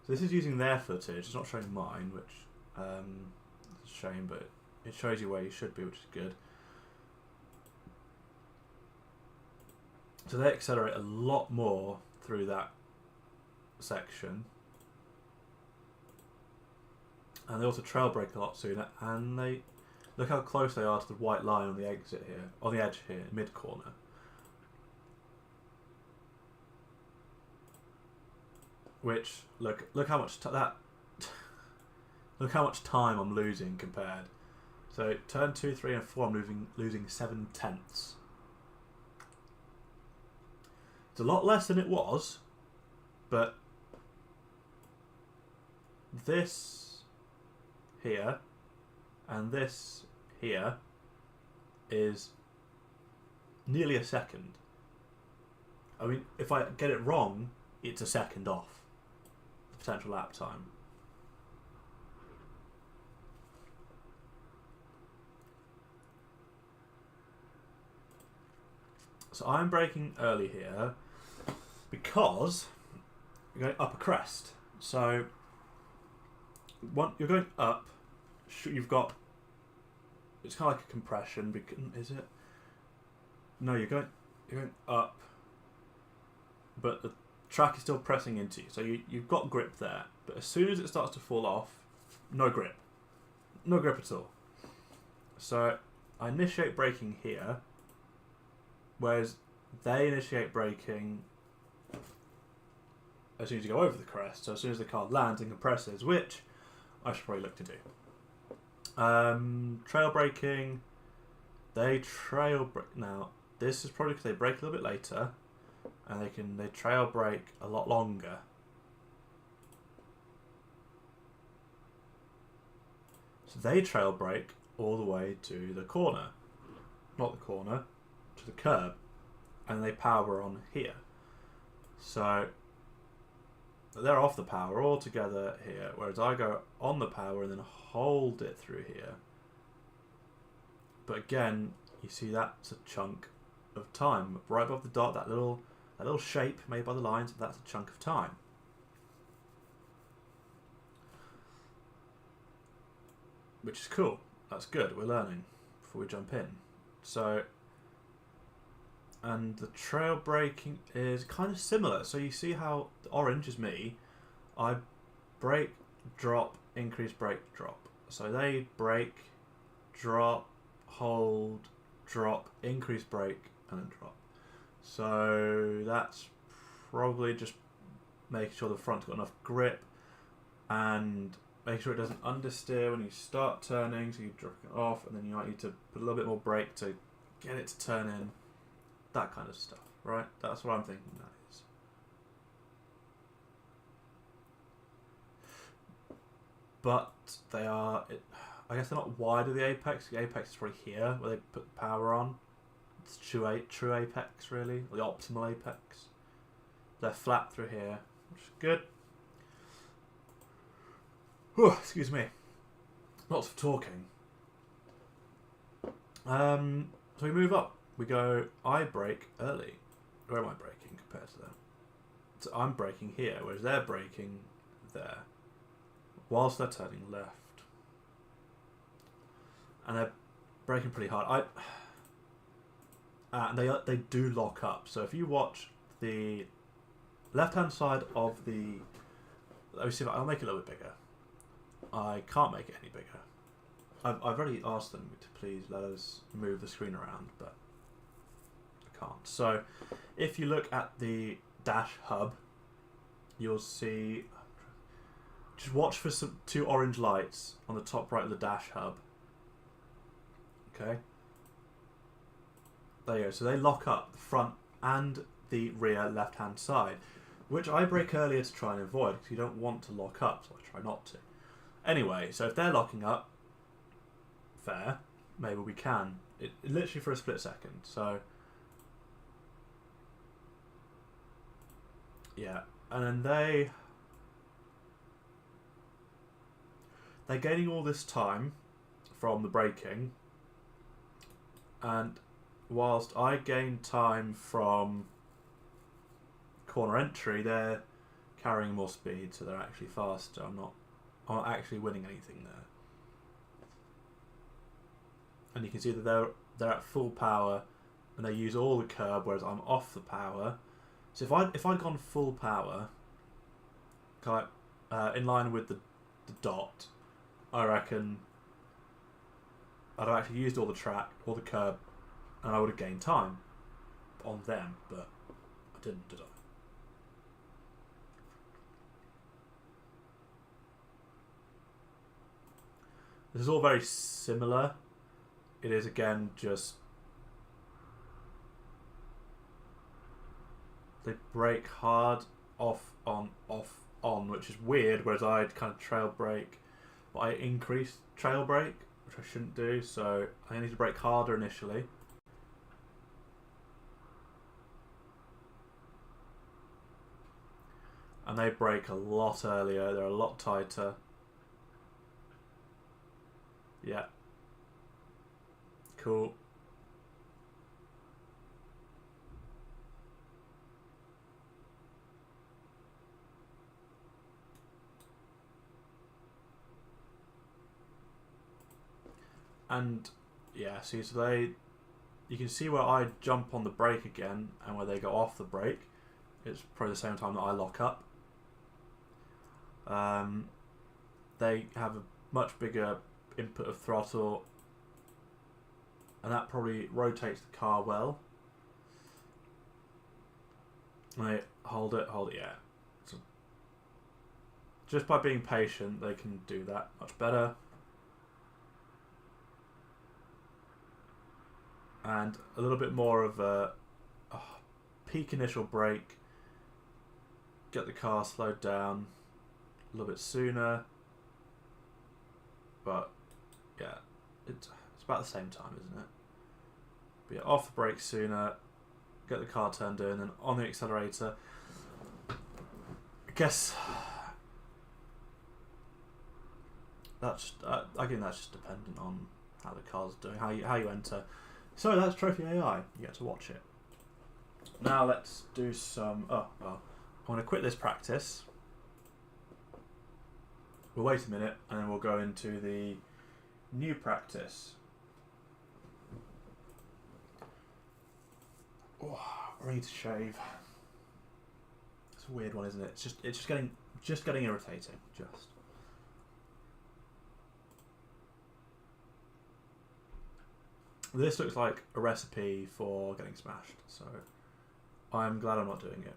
So this is using their footage. It's not showing mine, which a shame, but it shows you where you should be, which is good. So they accelerate a lot more through that section. And they also trail brake a lot sooner, and they look how close they are to the white line on the exit here, on the edge here, mid corner. Which look how much look how much time I'm losing compared. So turn 2, 3, and 4, I'm losing 7/10. It's a lot less than it was, but this here and this here is nearly a second. I mean, if I get it wrong, it's a second off the potential lap time. So I'm braking early here because you're going up a crest. So you're going up, you've got, it's kind of like a compression, is it? No, you're going up, but the track is still pressing into you. So you've got grip there, but as soon as it starts to fall off, no grip. No grip at all. So I initiate braking here, whereas they initiate braking as soon as you go over the crest, so as soon as the car lands and compresses, which I should probably look to do. Trail braking, they trail brake. Now, this is probably because they brake a little bit later, and they trail brake a lot longer. So they trail brake all the way to the corner. Not the corner, to the curb. And they power on here. So they're off the power altogether here, whereas I go on the power and then hold it through here. But again, you see that's a chunk of time. Right above the dot, that little shape made by the lines, that's a chunk of time. Which is cool. That's good. We're learning before we jump in. So, and the trail braking is kind of similar. So you see how the orange is me. I brake, drop, increase, brake, drop. So they brake, drop, hold, drop, increase brake, and then drop. So that's probably just making sure the front's got enough grip and making sure it doesn't understeer when you start turning, so you drop it off, and then you might need to put a little bit more brake to get it to turn in. That kind of stuff, right? That's what I'm thinking that is. But they are, I guess they're not wide of the apex. The apex is probably here, where they put the power on. It's true apex, really, or the optimal apex. They're flat through here, which is good. Whew, excuse me. Lots of talking. So we move up. We go, I brake early. Where am I braking compared to them? So I'm braking here, whereas they're braking there. Whilst they're turning left. And they're braking pretty hard. And they do lock up. So if you watch the left-hand side of the... Let me see if I'll make it a little bit bigger. I can't make it any bigger. I've already asked them to please let us move the screen around, but I can't. So if you look at the dash hub, you'll see... Just watch for some 2 orange lights on the top right of the dash hub. Okay. There you go. So they lock up the front and the rear left-hand side, which I brake earlier to try and avoid because you don't want to lock up, so I try not to. Anyway, so if they're locking up, fair, maybe we can. It literally for a split second. So yeah, and then they're gaining all this time from the braking, and whilst I gain time from corner entry, they're carrying more speed, so they're actually faster. I'm not actually winning anything there. and you can see that they're at full power, and they use all the curb, whereas I'm off the power. So if I'd gone full power, kind of, in line with the dot, I reckon I'd have actually used all the track, all the curb, and I would have gained time on them, but I didn't, did I? This is all very similar. It is again just they brake hard, off, on, which is weird, whereas I'd kind of trail brake, but I increased trail brake, which I shouldn't do, so I need to brake harder initially. And they brake a lot earlier, they're a lot tighter. Yeah. Cool. And yeah, see, so you can see where I jump on the brake again and where they go off the brake. It's probably the same time that I lock up. They have a much bigger input of throttle, and that probably rotates the car well. And they hold it, yeah. So just by being patient, they can do that much better. And a little bit more of a peak initial brake, get the car slowed down a little bit sooner, but yeah, it's about the same time, isn't it? But yeah, off the brake sooner, get the car turned in, and on the accelerator. I guess that's again, that's just dependent on how the car's doing, how you enter. So that's Trophy AI. You get to watch it. Now let's do some. Oh well, I want to quit this practice. We'll wait a minute, and then we'll go into the new practice. Oh, I need to shave. It's a weird one, isn't it? It's just getting irritating. Just. This looks like a recipe for getting smashed, so I'm glad I'm not doing it.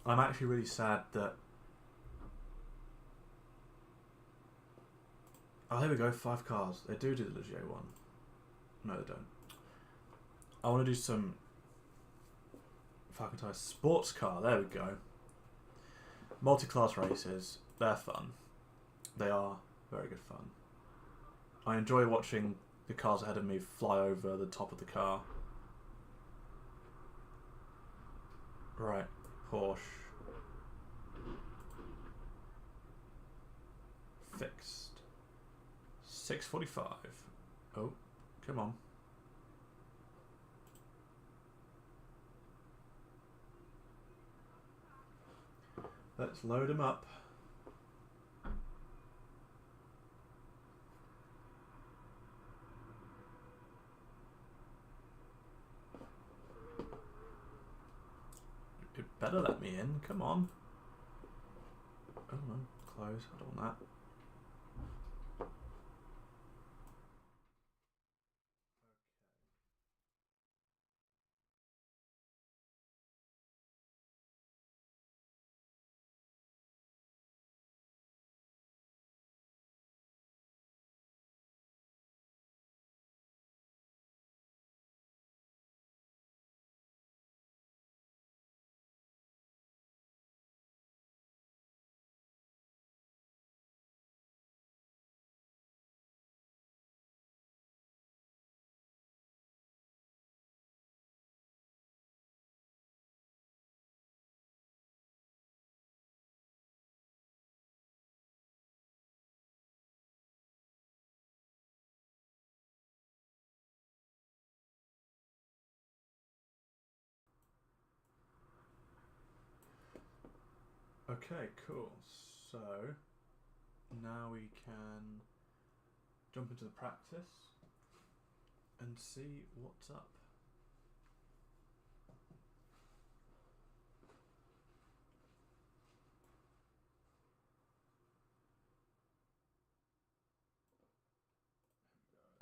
I'm actually really sad that. Oh, there we go, 5 cars. They do the Leger one. No, they don't. I want to do some fucking sports car. There we go. Multi-class races. They're fun. They are very good fun. I enjoy watching the cars ahead of me fly over the top of the car. Right, Porsche. Fixed. 6:45. Oh, come on. Let's load him up. You better let me in, come on. Oh no, close, I don't want that. Okay, cool. So now we can jump into the practice and see what's up. Race time.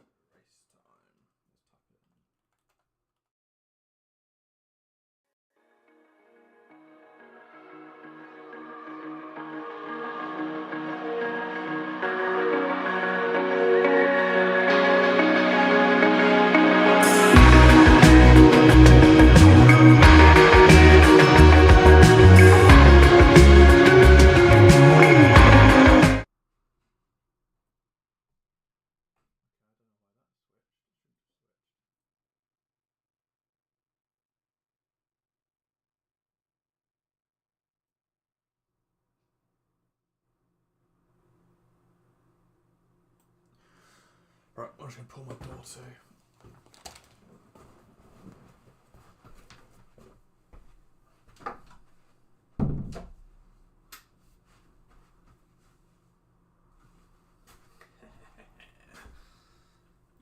Let's type it in. Right, I'm just going to pull my door to.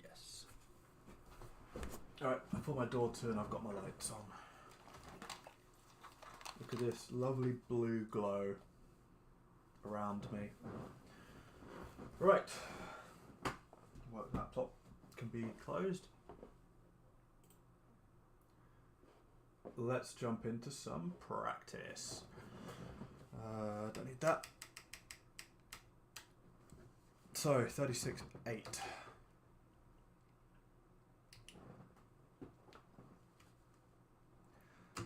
Yes. Alright, I pulled my door to and I've got my lights on. Look at this lovely blue glow around me. Right. Work laptop can be closed. Let's jump into some practice. Don't need that. So 36.8.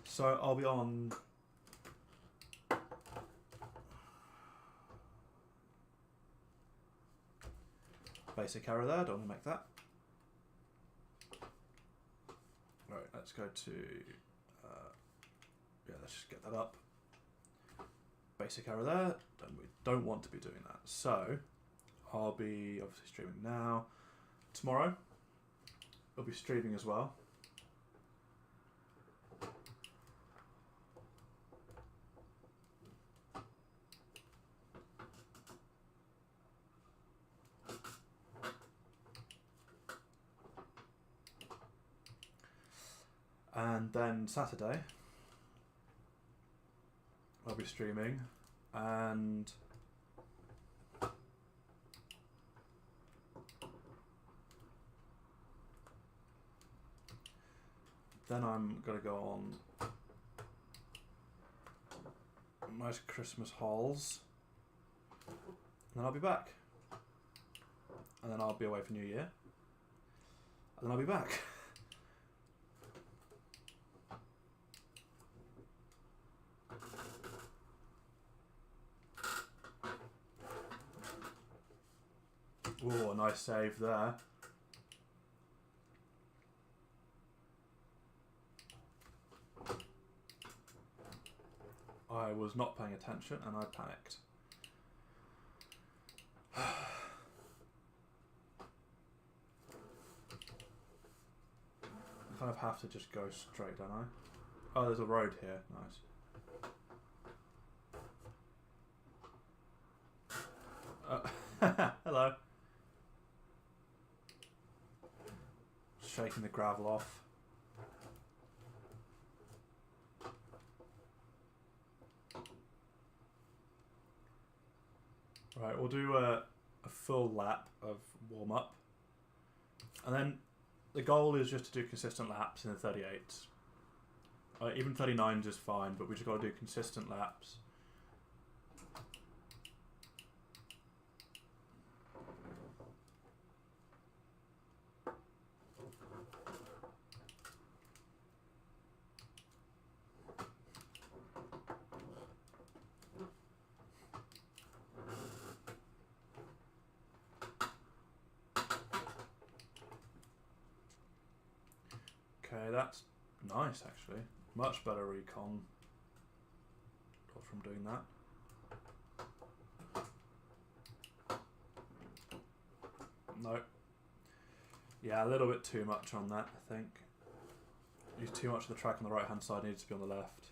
So I'll be on basic arrow there, don't want to make that. Right, let's go to, yeah, let's just get that up. Basic arrow there, we don't want to be doing that. So, I'll be obviously streaming now. Tomorrow, I'll be streaming as well. And then Saturday, I'll be streaming, and then I'm going to go on nice Christmas hauls, and then I'll be back. And then I'll be away for New Year, and then I'll be back. Oh, a nice save there. I was not paying attention and I panicked. I kind of have to just go straight, don't I? Oh, there's a road here. Nice. Hello. Shaking the gravel off. Right, we'll do a full lap of warm-up. And then the goal is just to do consistent laps in the 38s. Even 39s is fine, but we just got to do consistent laps. Okay, that's nice actually. Much better recon from doing that. No. Yeah, a little bit too much on that, I think. Use too much of the track on the right hand side, needs to be on the left.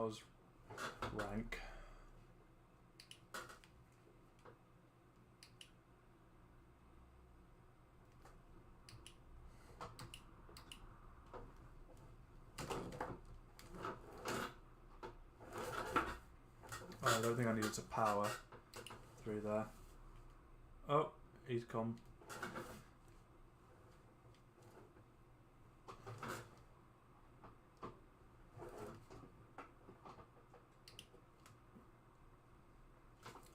was rank. I don't think I needed to power through there. Oh, he's gone.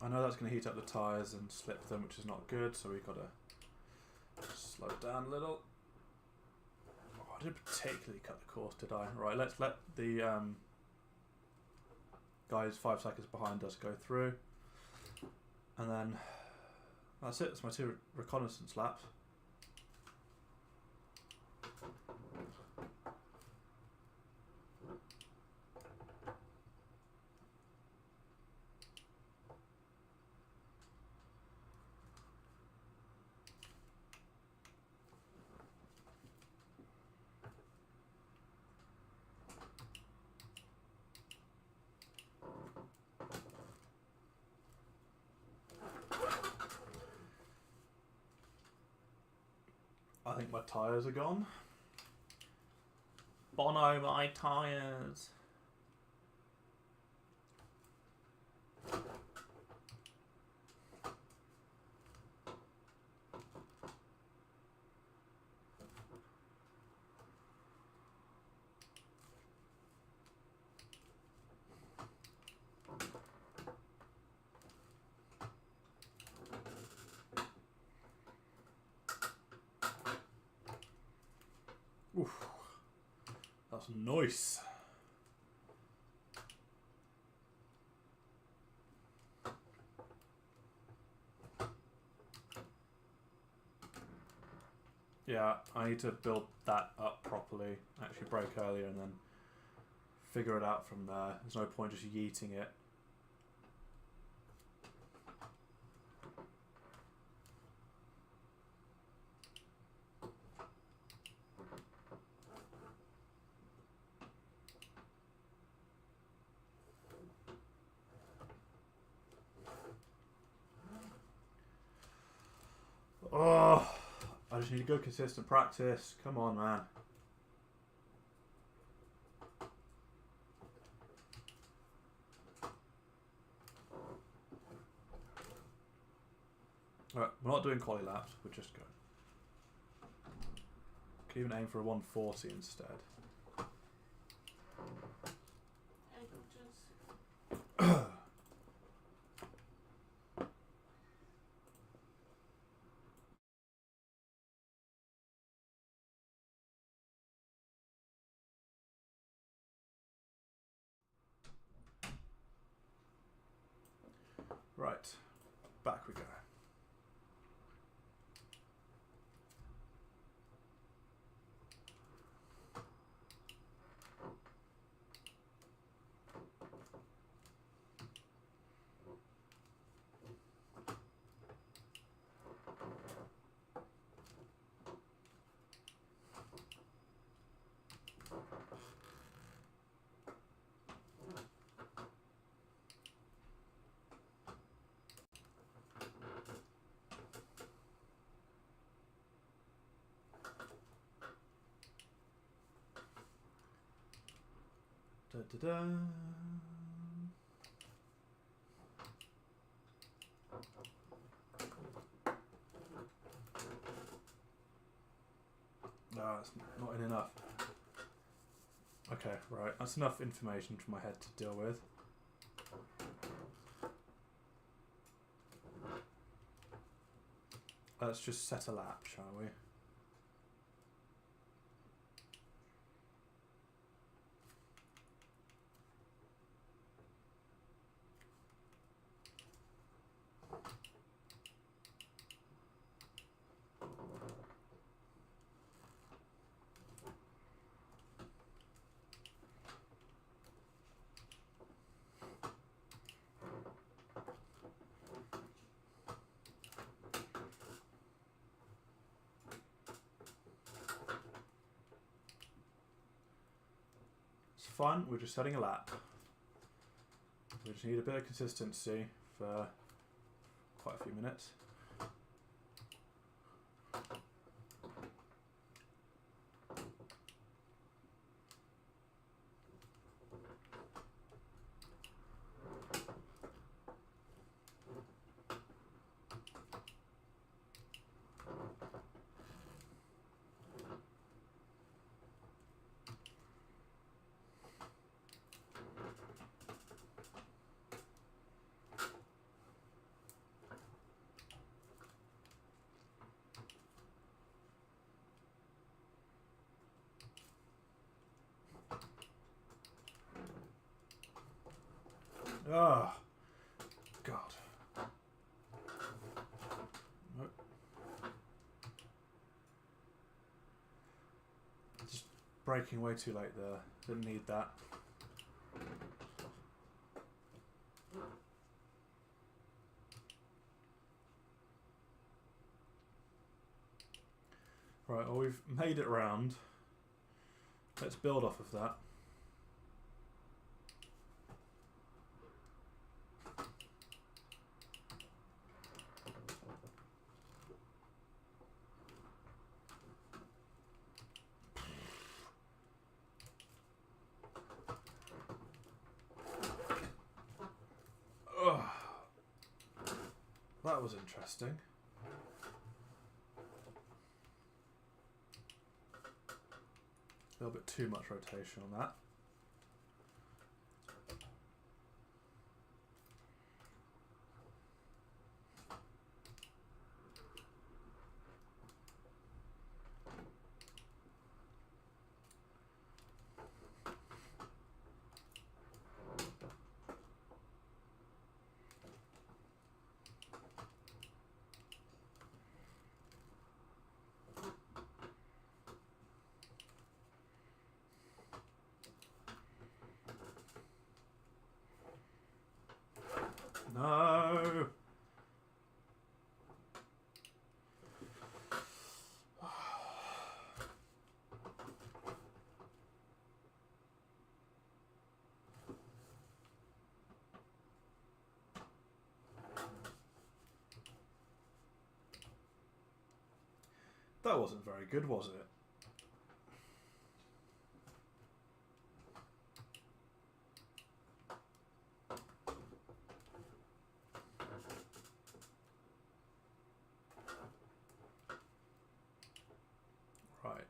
I know that's going to heat up the tyres and slip them, which is not good, so we've got to slow it down a little. Oh, I didn't particularly cut the course, did I? Right, let's let the guys 5 seconds behind us go through. And then that's it. That's my 2 reconnaissance laps. I think my tyres are gone. Bono, my tyres. Oof, that's nice. Yeah, I need to build that up properly. Actually brake earlier and then figure it out from there. There's no point just yeeting it. Oh, I just need a good consistent practice. Come on, man. Alright, we're not doing quali laps, we're just going. Could even aim for a 140 instead. Right, back we go. Da, da, da. No, it's not in enough. Okay, right. That's enough information for my head to deal with. Let's just set a lap, shall we? It's fun, we're just setting a lap. We just need a bit of consistency for quite a few minutes. Oh, God. Nope. Just braking way too late there. Didn't need that. Right, well, we've made it round. Let's build off of that. Ugh. That was interesting. A little bit too much rotation on that. No! That wasn't very good, was it? Right.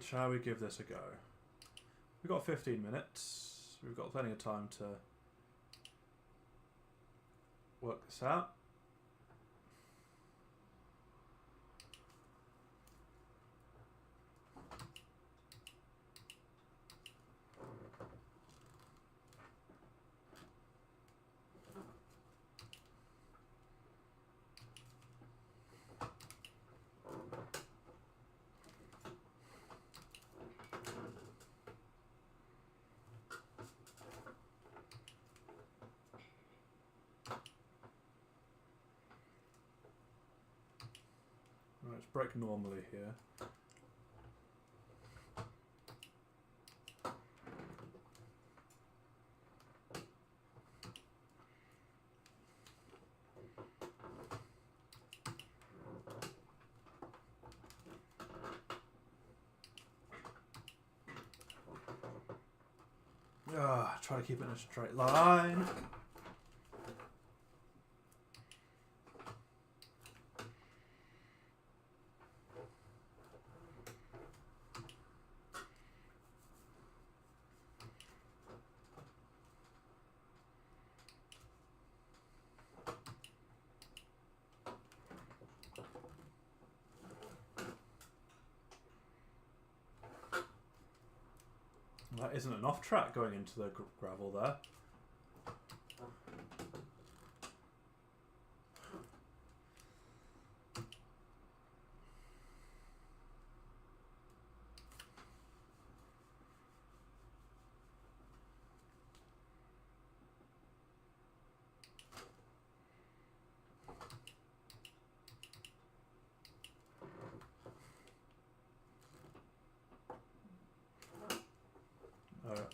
Shall we give this a go? We've got 15 minutes. We've got plenty of time to work this out. Right, let's brake normally here. Try to keep it in a straight line. That isn't an off track going into the gravel there.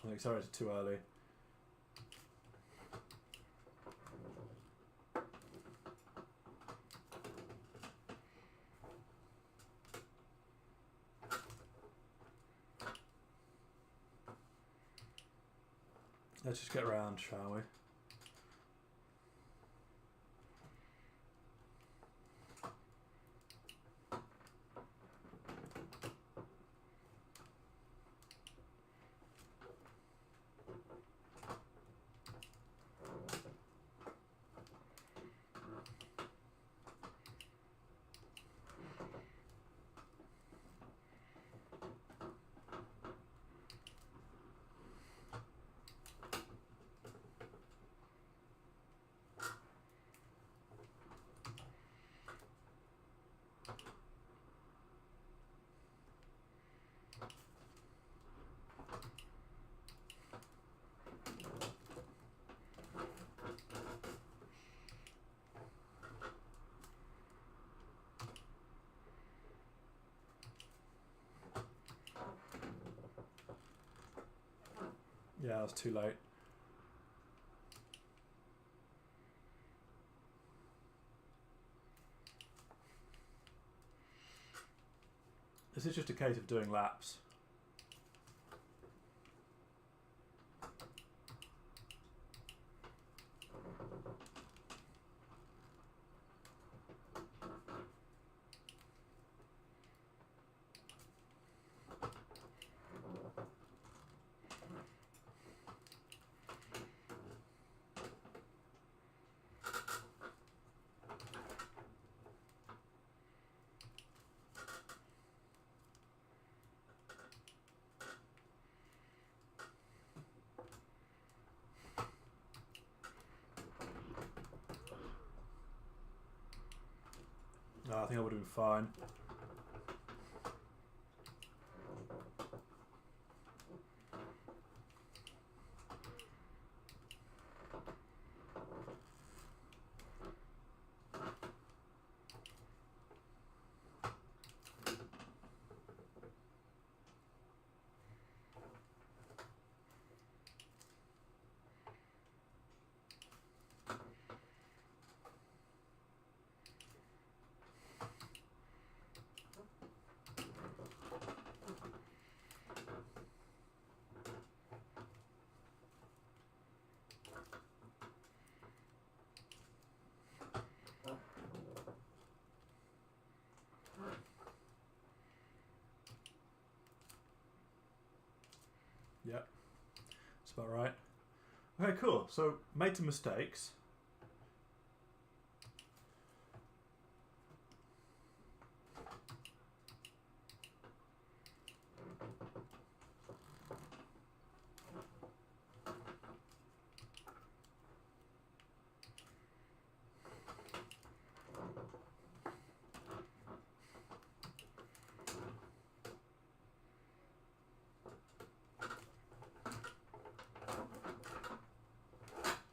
I accelerated too early. Let's just get around, shall we? Yeah, that's too late. This is just a case of doing laps. I think I would have been fine. Yep, that's about right. Okay, cool. So, made some mistakes.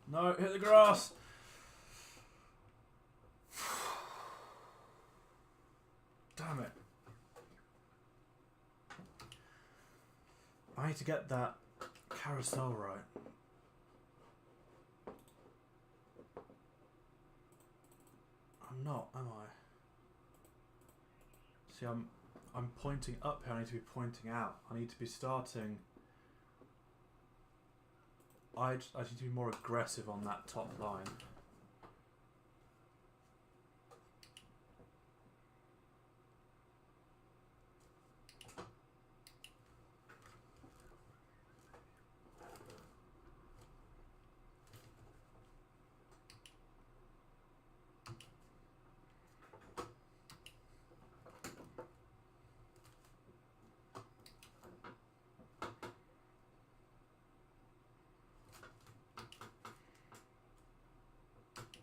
No, hit the grass. Damn it. I need to get that carousel right. I'm not, am I? See, I'm pointing up here. I need to be pointing out. I need to be starting. I need to be more aggressive on that top line.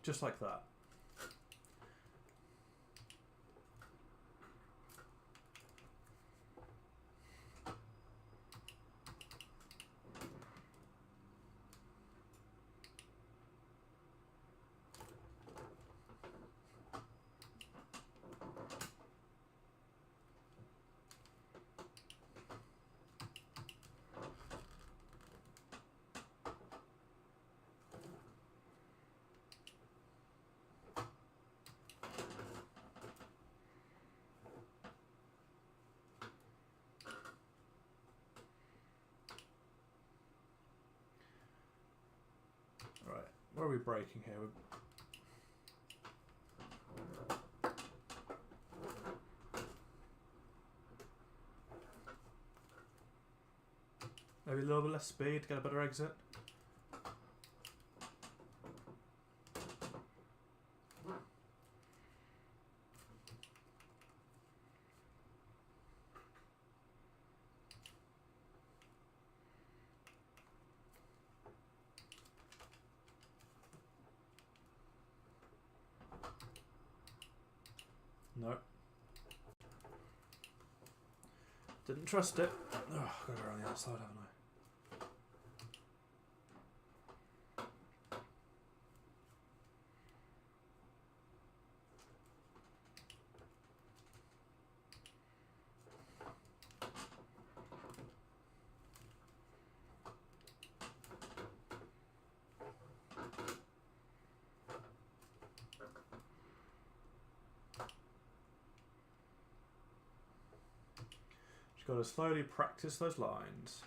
Just like that. Right, where are we braking here? Maybe a little bit less speed, get a better exit. No. Didn't trust it. Oh, I've got to go around the outside, haven't I? Just got to slowly practice those lines.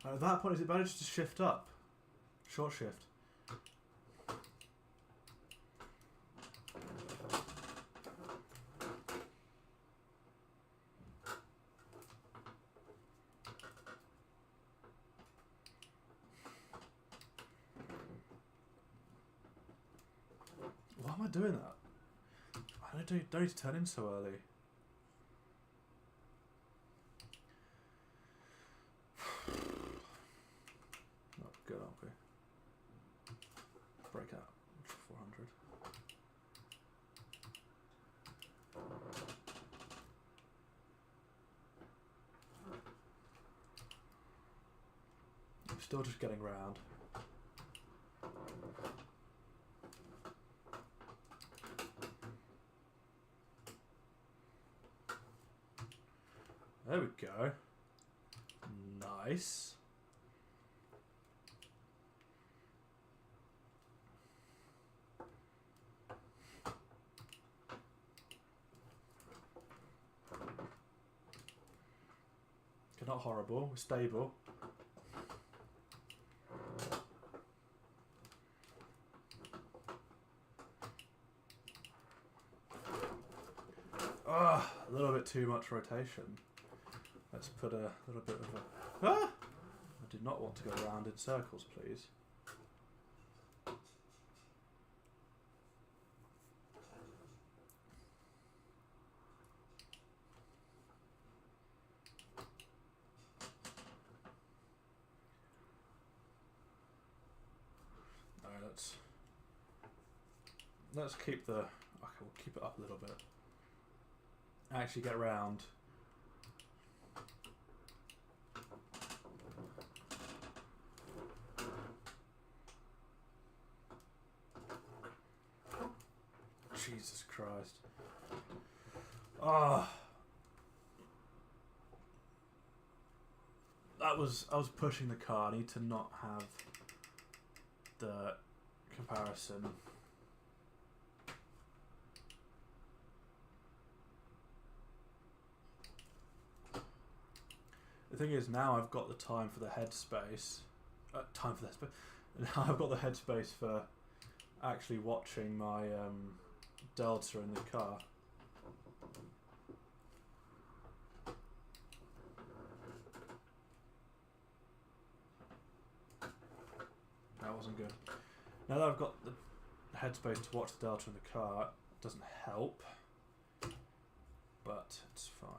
At that point, is it better just to shift up? Short shift. Why am I doing that? I don't need to turn in so early. Not good, aren't we? Break out. 400. I'm still just getting round. There we go. Nice. Not horrible, we're stable. Ah, a little bit too much rotation. Let's put a little bit of a... Ah! I did not want to go around in circles, please. Let's keep the... Okay, we'll keep it up a little bit. Actually get round. Jesus Christ. Ah. I was pushing the car. I need to not have the comparison. The thing is, now I've got the time for the headspace. Now I've got the headspace for actually watching my Delta in the car. That wasn't good. Now that I've got the headspace to watch the Delta in the car, it doesn't help, but it's fine.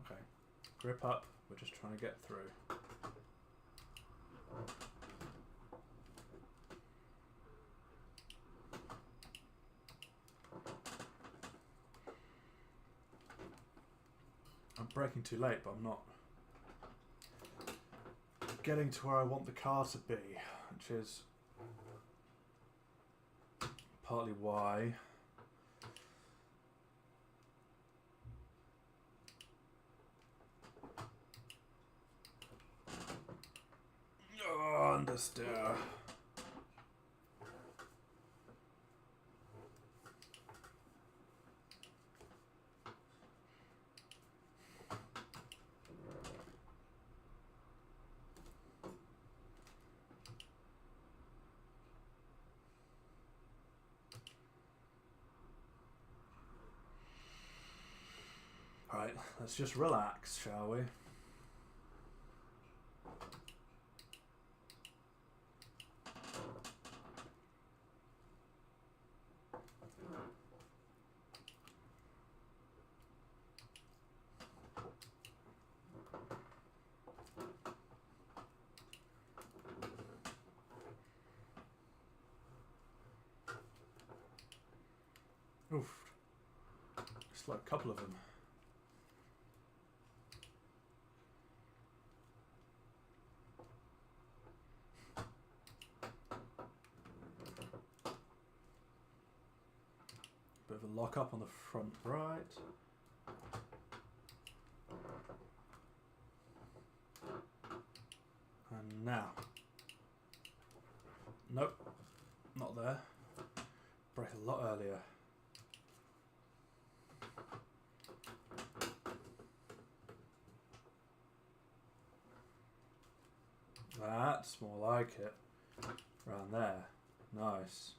Okay, grip up, we're just trying to get through. braking too late, but I'm not getting to where I want the car to be, which is partly why understeer. Right, let's just relax, shall we? Oof. Just like a couple of them. Bit of a lock up on the front right. And now. Nope, not there. Brake a lot earlier. That's more like it. Around there. Nice.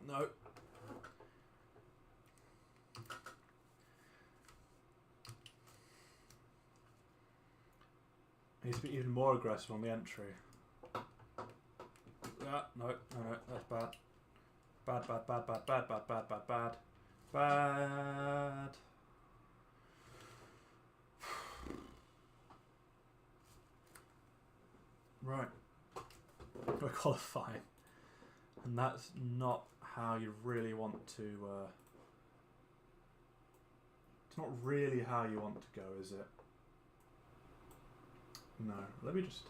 No. Needs to be even more aggressive on the entry. No, that's bad. Bad. Right. We're qualifying. And that's not how you really want to... it's not really how you want to go, is it? No. Let me just...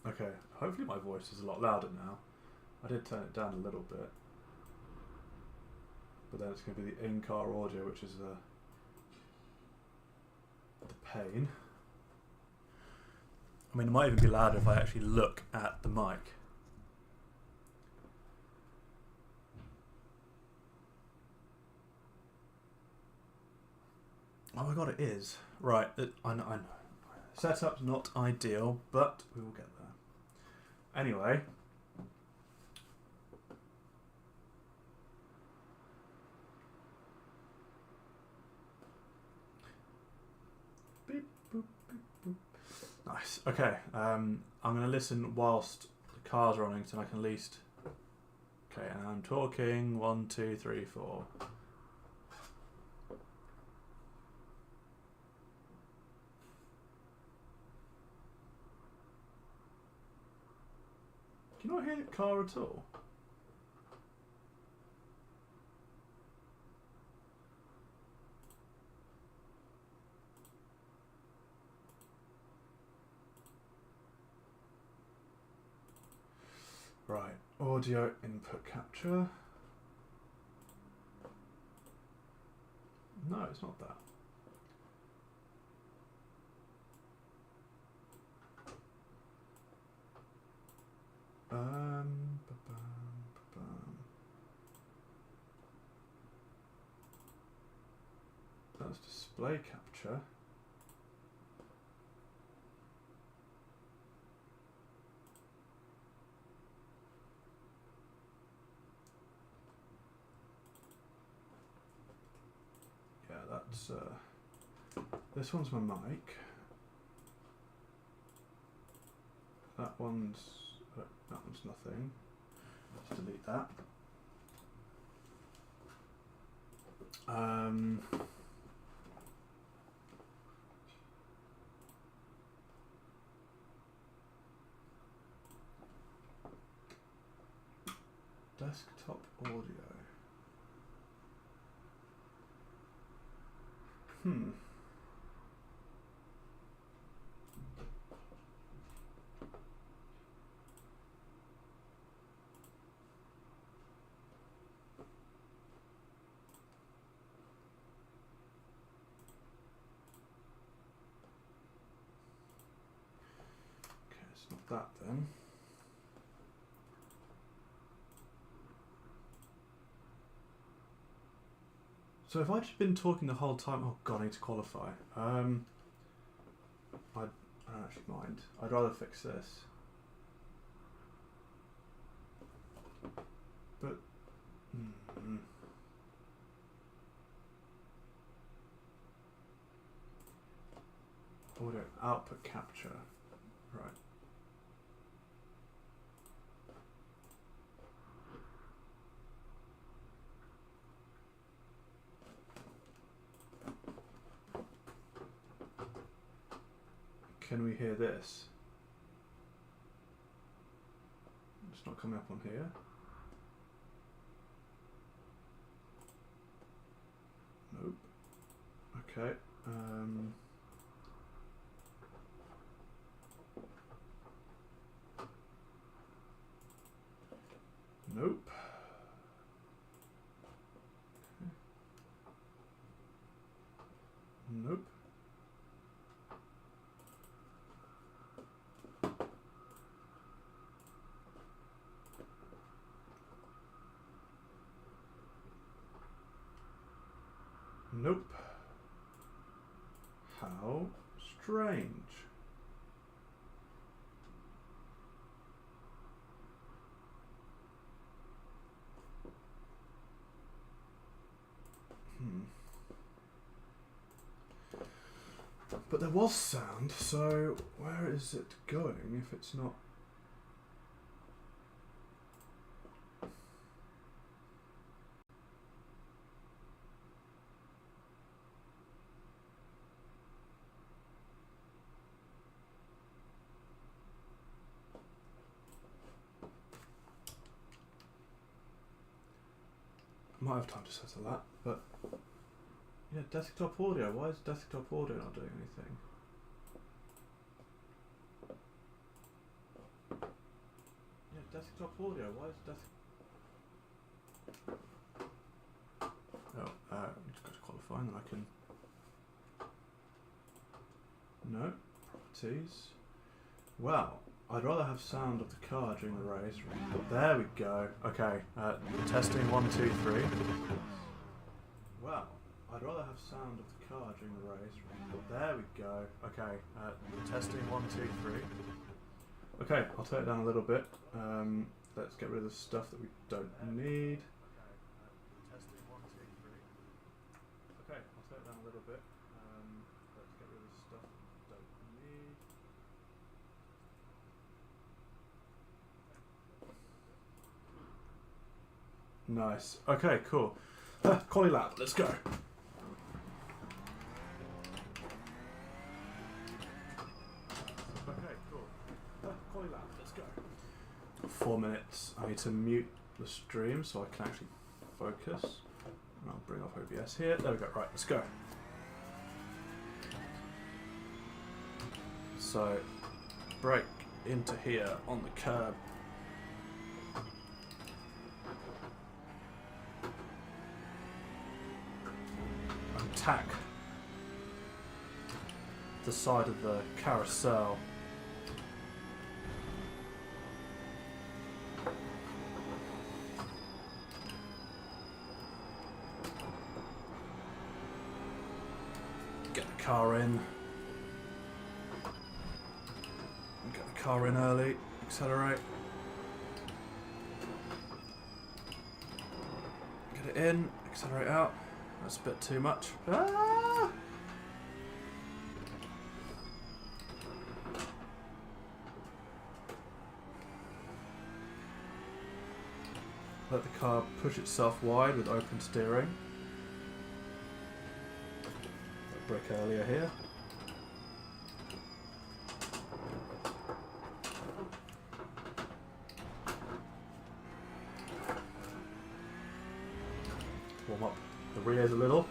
Okay, hopefully my voice is a lot louder now. I did turn it down a little bit. But then it's going to be the in-car audio, which is the pain. I mean, it might even be louder if I actually look at the mic. Oh my god, it is. Right, I know. Setup's not ideal, but we will get there. Anyway. Beep, boop, beep, boop. Nice. Okay, I'm going to listen whilst the car's running so I can at least... Okay, and I'm talking 1, 2, 3, 4. Can you not hear the car at all? Right, audio input capture. No, it's not that. That's display capture. Yeah, that's this one's my mic. That one's nothing. Just delete that. Desktop audio. It's not that then. So if I'd just been talking the whole time, oh god, I need to qualify. I don't actually mind. I'd rather fix this. But audio output capture, right? Can we hear this? It's not coming up on here. Nope. Okay. Nope. Okay. Nope. Nope. How strange. But there was sound, so where is it going if it's not? I might have time to settle that, but yeah, desktop audio. Why is desktop audio not doing anything? Yeah, desktop audio. Why is Oh, just go to qualify and then I can. No, properties. Well, I'd rather have sound of the car during the race. There we go. Okay, testing 1, 2, 3. Well, I'd rather have sound of the car during the race. There we go. Okay, testing 1, 2, 3. Okay, I'll turn it down a little bit. Let's get rid of the stuff that we don't need. Testing 1, 2, 3. Okay, I'll turn it down a little bit. Let's get rid of the stuff that we don't need. Nice. Okay, cool. Collie lap, let's go. Okay, cool. Collie lap, let's go. 4 minutes. I need to mute the stream so I can actually focus. And I'll bring off OBS here. There we go. Right, let's go. So, brake into here on the curb. the side of the carousel. Get the car in. Get the car in early. Accelerate. Get it in. Accelerate out. That's a bit too much. Ah! Let the car push itself wide with open steering. Brake earlier here. Warm up the rears a little.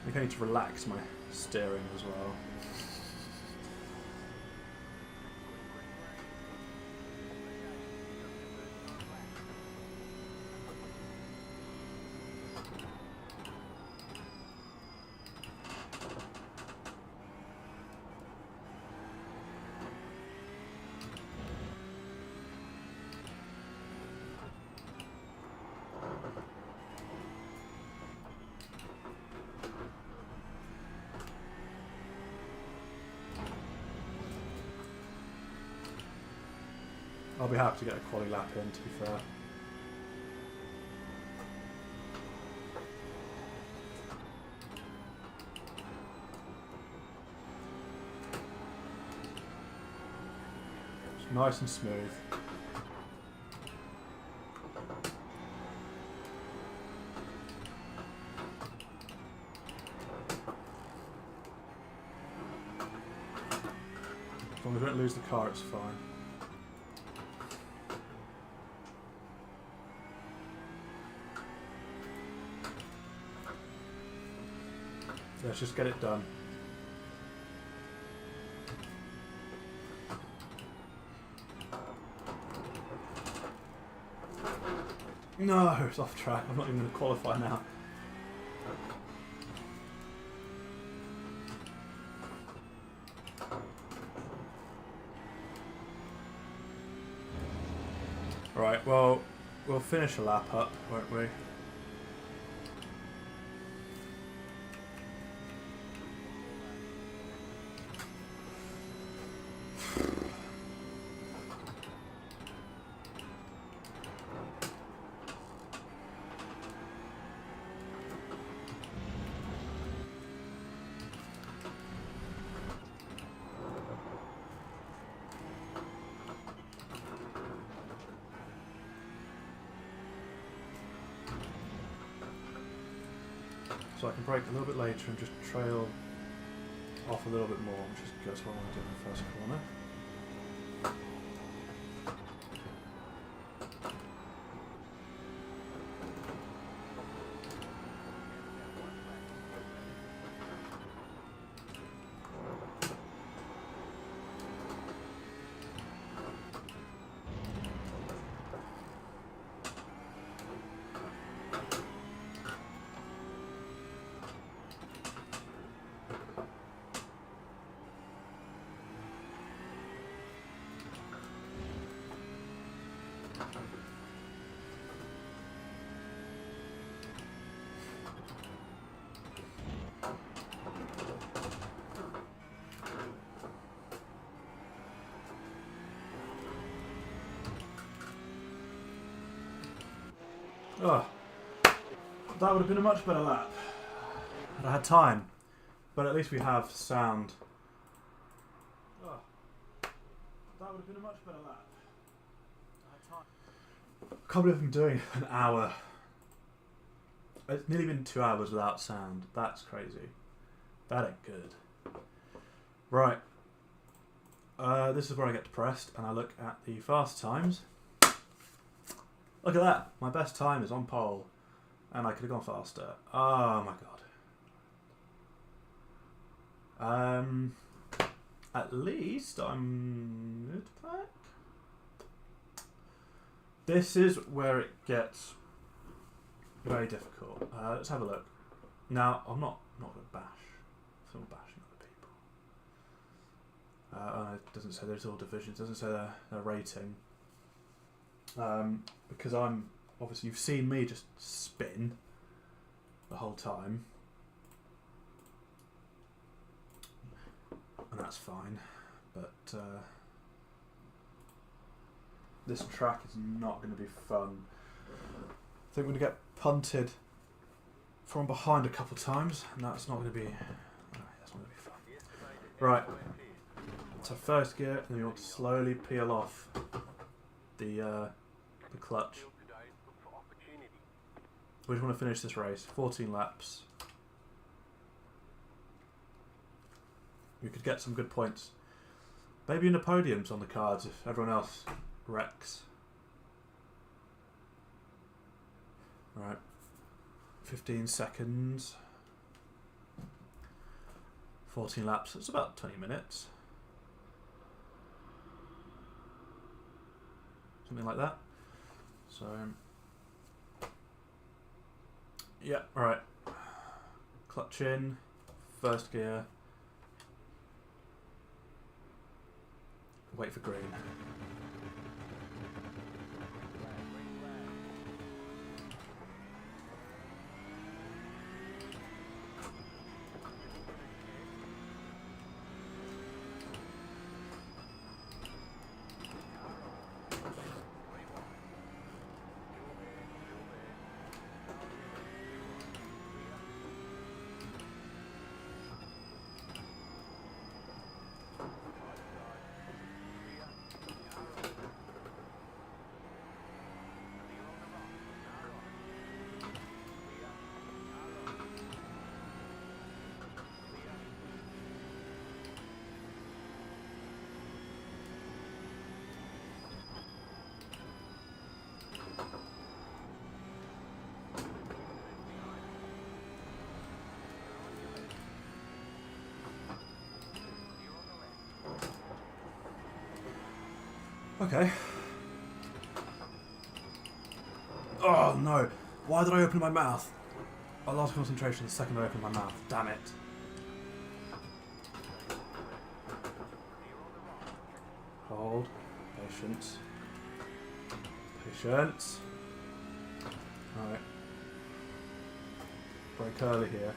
I think I need to relax my steering as well. I'll be happy to get a quali lap in, to be fair. It's nice and smooth. As long as we don't lose the car, it's fine. Let's just get it done. No, it's off track. I'm not even going to qualify now. Right, well, we'll finish a lap up, won't we? So I can brake a little bit later and just trail off a little bit more, which is that's what I want to do in the first corner. Oh, that would have been a much better lap had I had time, but at least we have sound. Oh, that would have been a much better lap. I had time. I can't believe I'm doing an hour. It's nearly been 2 hours without sound. That's crazy. That ain't good. Right. This is where I get depressed and I look at the fast times. Look at that. My best time is on pole. And I could have gone faster. Oh my god. At least I'm mid-pack. This is where it gets Very difficult. Let's have a look. Now, I'm not going to bash. I'm not bashing other people. It doesn't say there's all divisions. It doesn't say their rating. Because I'm... Obviously, you've seen me just spin the whole time. And that's fine. But this track is not going to be fun. I think we're going to get punted from behind a couple of times, and that's not going to be fun. Right, so first gear, and then we want to slowly peel off the clutch. We just want to finish this race, 14 laps. We could get some good points. Maybe in the podiums on the cards if everyone else wrecks. Right, 15 seconds. 14 laps, it's about 20 minutes. Something like that. So, yeah, alright. Clutch in, first gear. Wait for green. Okay. Oh no! Why did I open my mouth? I lost concentration the second I opened my mouth. Damn it. Hold. Patience. Patience. Alright. Break early here.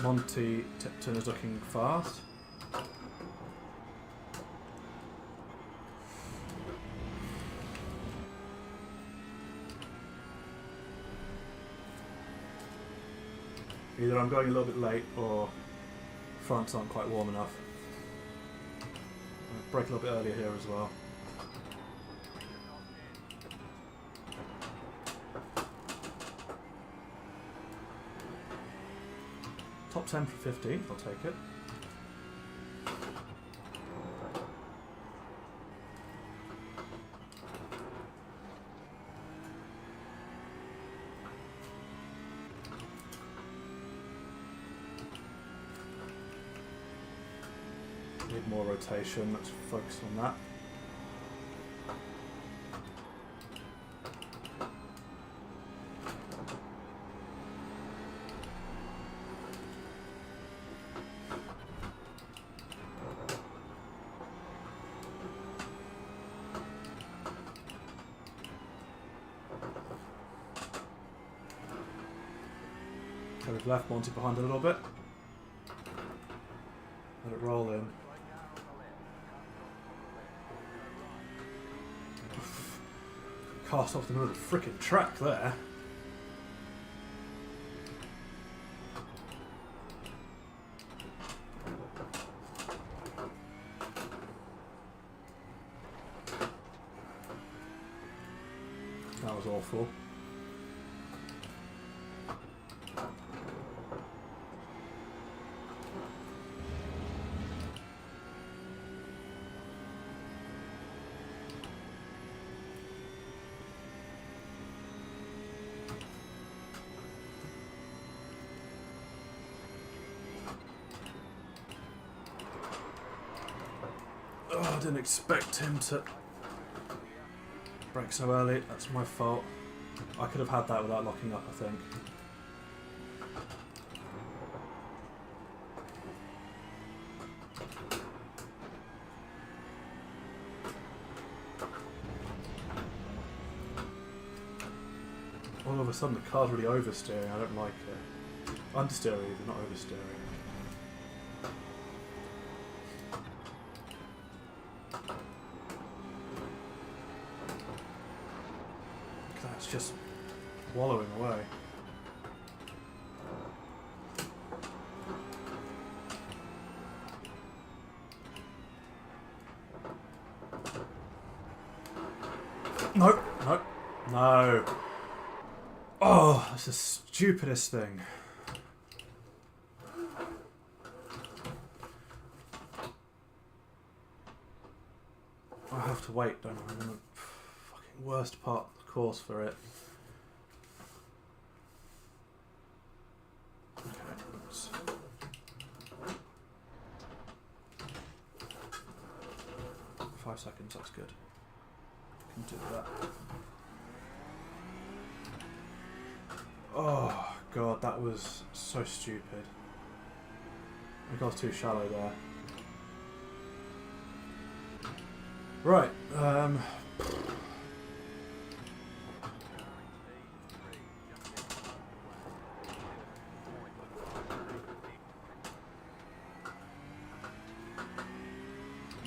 Monty Tipton is looking fast. Either I'm going a little bit late or fronts aren't quite warm enough. I'll break a little bit earlier here as well. Top 10 for 15th, I'll take it. Need more rotation, let's focus on that. Okay, we've left Monty behind a little bit. Let it roll in. Cast off the middle of the frickin' track there. That was awful. I didn't expect him to brake so early. That's my fault. I could have had that without locking up, I think. All of a sudden the car's really oversteering. I don't like it. Understeering even, not oversteering. That's just wallowing away. No, no, no. Oh, that's the stupidest thing. I have to wait, don't I? I'm in the fucking worst part of the course for it. Okay, let's... 5 seconds, that's good. Can do that. Oh god, that was so stupid. I was too shallow there. Right, now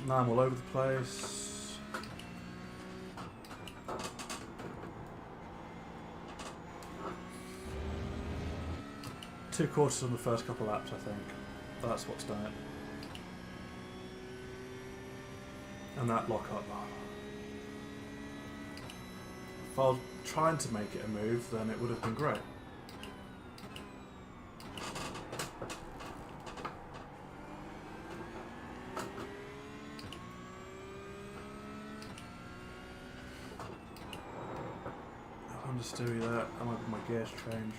I'm all over the place. Two quarters on the first couple of laps, I think. That's what's done it. And that lock up. If I was trying to make it a move, then it would have been great. Understeer that. I might be my gears change.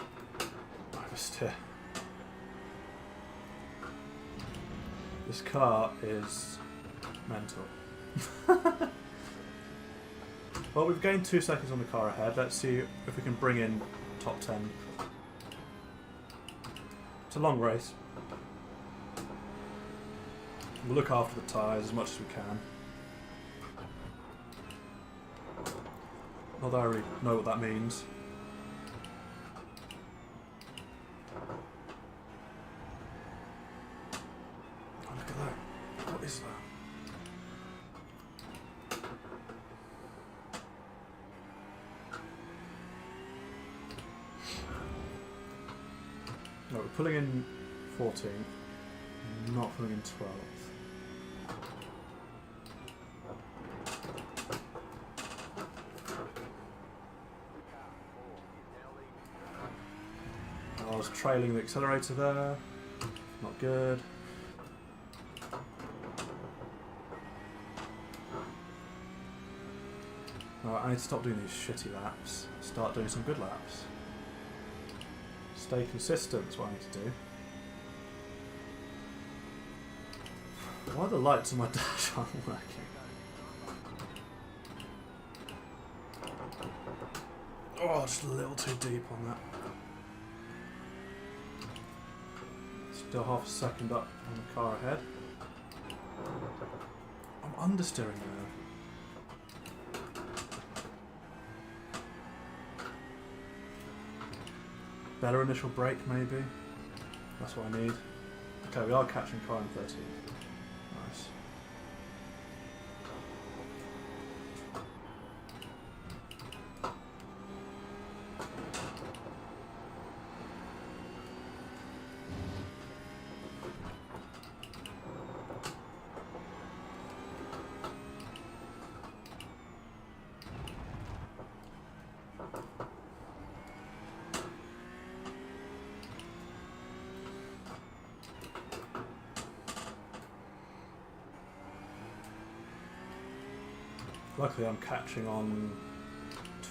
Oversteer. This car is mental. Well, we've gained 2 seconds on the car ahead. Let's see if we can bring in top 10. It's a long race. We'll look after the tyres as much as we can. Not that I really know what that means. Oh, look at that. What is that? No, we're pulling in 14th, not pulling in 12th. I was trailing the accelerator there, not good. Alright, I need to stop doing these shitty laps, start doing some good laps. Stay consistent is what I need to do. Why are the lights on my dash aren't working? Oh, just a little too deep on that. Still half a second up on the car ahead. I'm understeering there. Better initial brake, maybe. That's what I need. Okay, we are catching car in 13. Nice. Luckily I'm catching on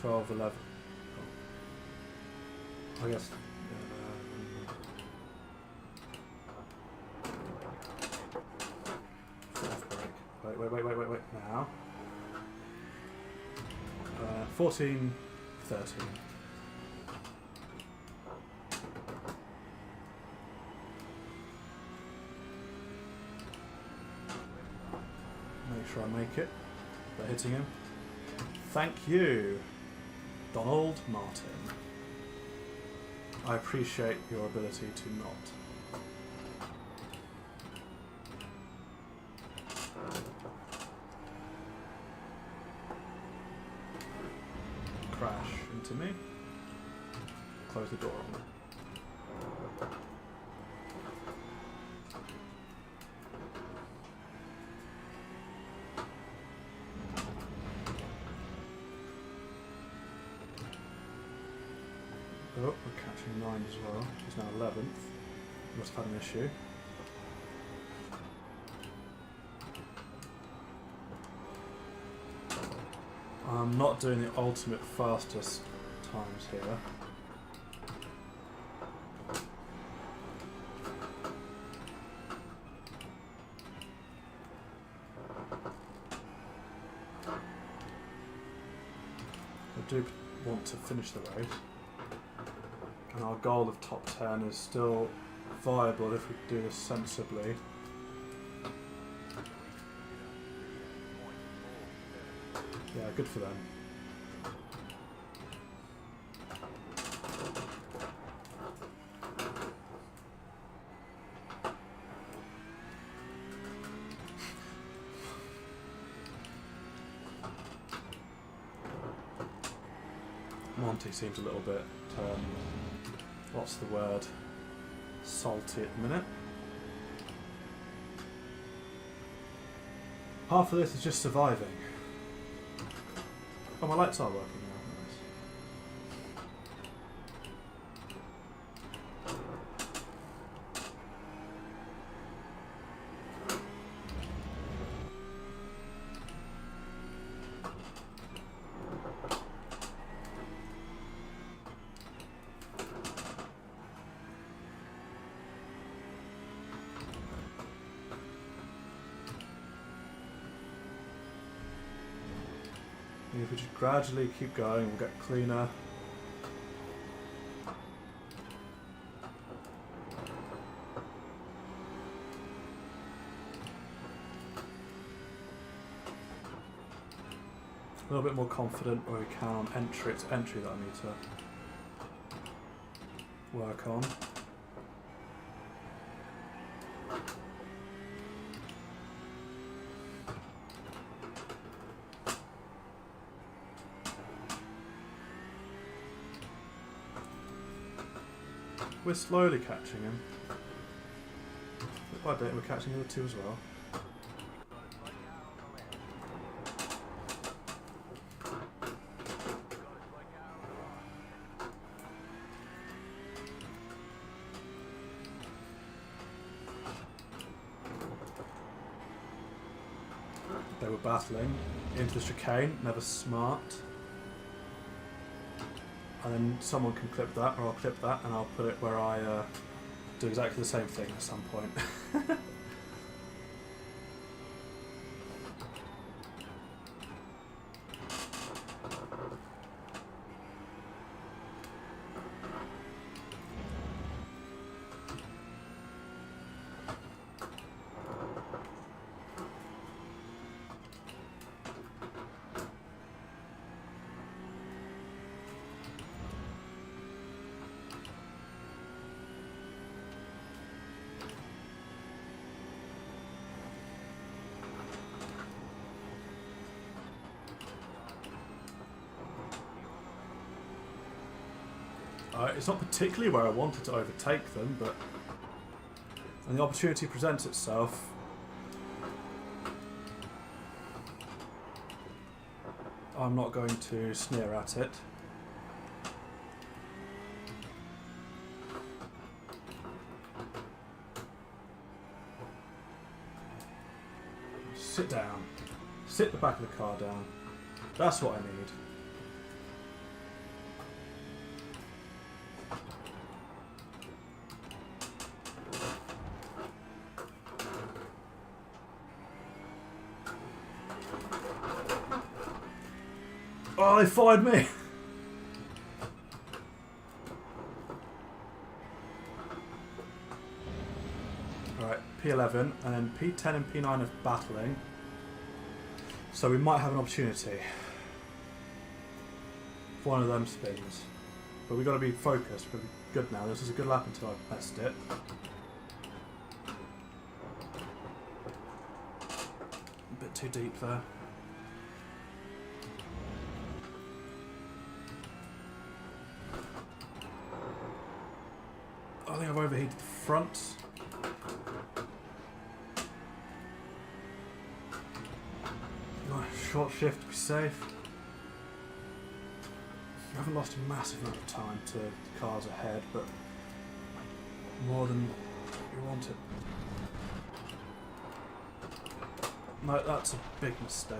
12, 11. Oh. I guess... fourth brake. Wait. 14, 13. Make sure I make it by hitting him. Thank you, Donald Martin. I appreciate your ability to not. Crash into me. Close the door on me. Oh, we're catching 9 as well. She's now 11th. Must have had an issue. I'm not doing the ultimate fastest times here. I do want to finish the race. And our goal of top 10 is still viable if we do this sensibly. Yeah, good for them. Monty seems a little bit, what's the word, salty at the minute. Half of this is just surviving. Oh, my lights are working now. If we just gradually keep going, we'll get cleaner. A little bit more confident where we can on entry. It's entry that I need to work on. We're slowly catching him. Bit by bit, we're catching the other two as well. They were battling into the chicane, never smart. And then someone can clip that, or I'll clip that, and I'll put it where I do exactly the same thing at some point. It's not particularly where I wanted to overtake them, but when the opportunity presents itself, I'm not going to sneer at it. Sit down. Sit the back of the car down. That's what I need. Oh, they followed me. Alright, P11 and then P10 and P9 are battling. So we might have an opportunity. If one of them spins. But we've got to be focused. We're good now. This is a good lap until I messed it. A bit too deep there. I think I've overheated the front. Short shift to be safe. We haven't lost a massive amount of time to the cars ahead, but more than we wanted. No, that's a big mistake.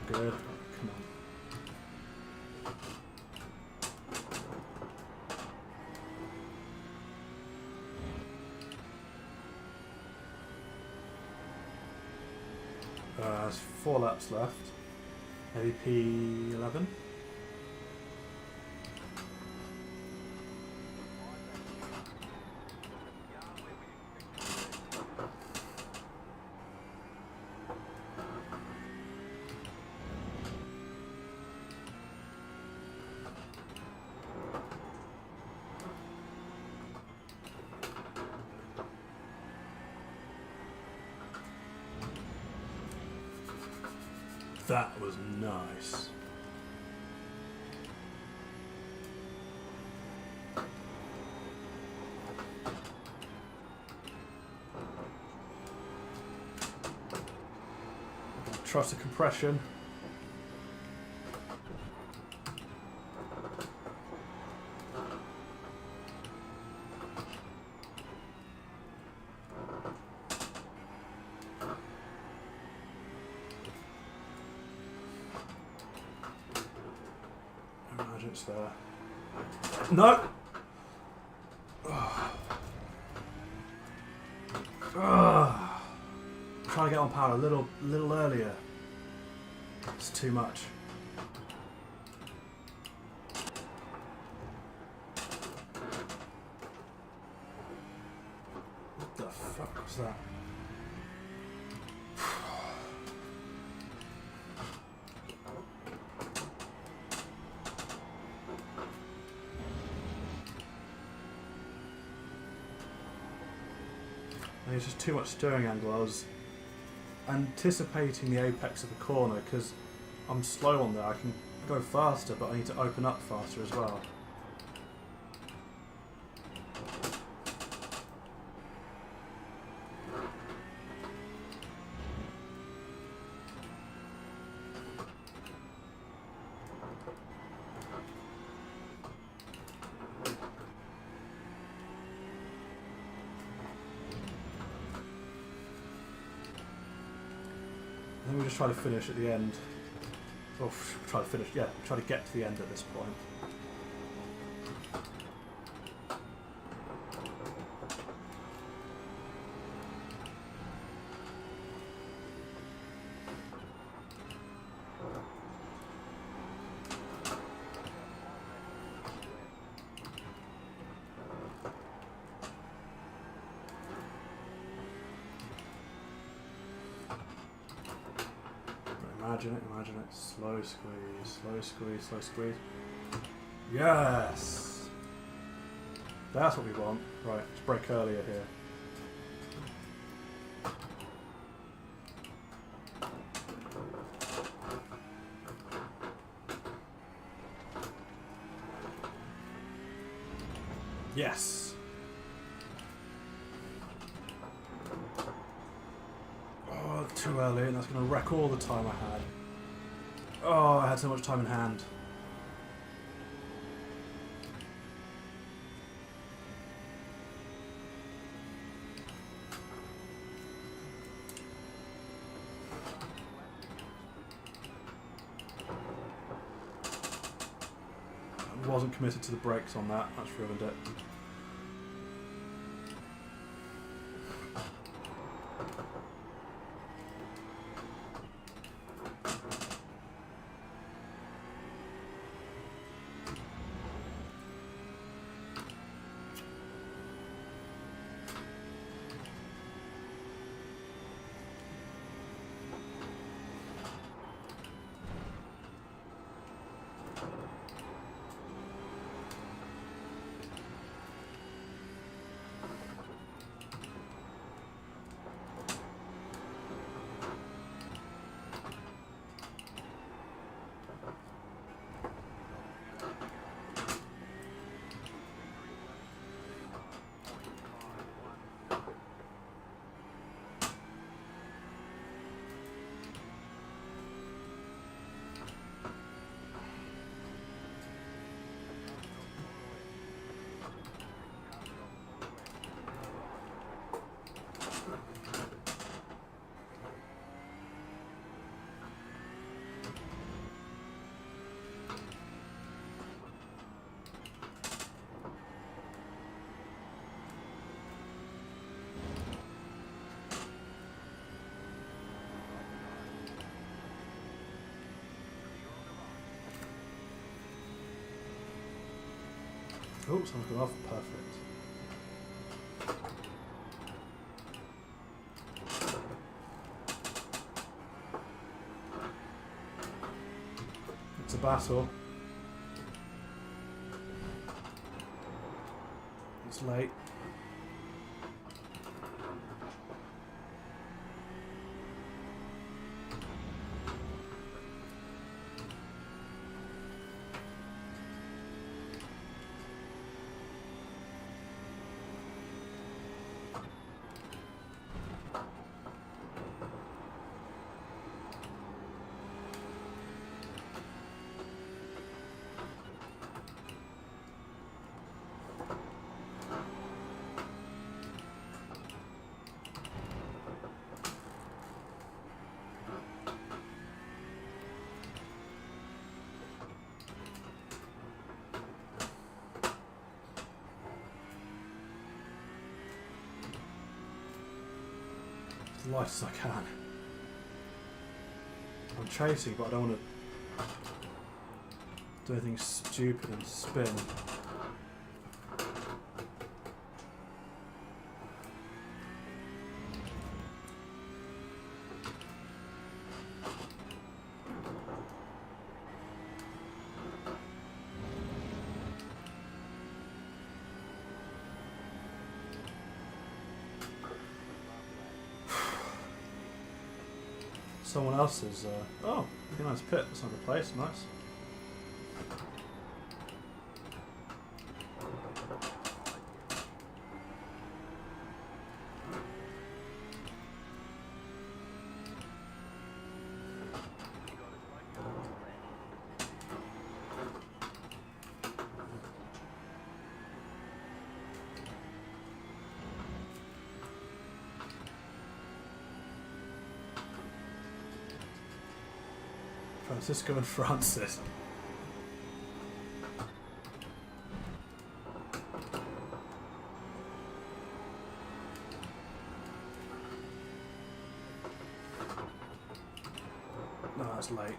Good. Come on. There's 4 laps left. Maybe P11. That was nice. Trust the compression. It's there. No! Trying to get on power a little earlier. It's too much. What the fuck was that? There's just too much steering angle. I was anticipating the apex of the corner because I'm slow on there. I can go faster, but I need to open up faster as well. Then we just try to finish at the end. Or try to finish, yeah, try to get to the end at this point. Imagine it. Slow squeeze, slow squeeze, slow squeeze. Yes! That's what we want. Right, let's brake earlier here. Yes! Oh, too early, and that's going to wreck all the time I had. Oh, I had so much time in hand. I wasn't committed to the brakes on that, that's ruined it. Oh, someone's gone off. Perfect. It's a battle. It's late. As light as I can. I'm chasing, but I don't want to do anything stupid and spin. Someone else's, oh, pretty nice pit, that's another place, nice. Francisco and Francis. No, that's late.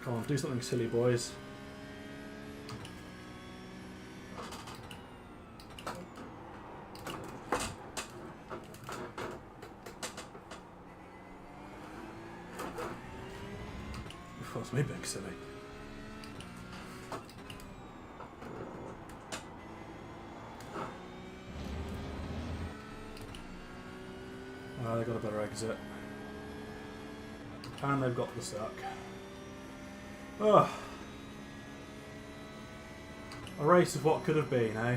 Come on, do something silly, boys. You forced me being silly. They got a better exit. And they've got the suck. Ugh. A race of what could have been, eh?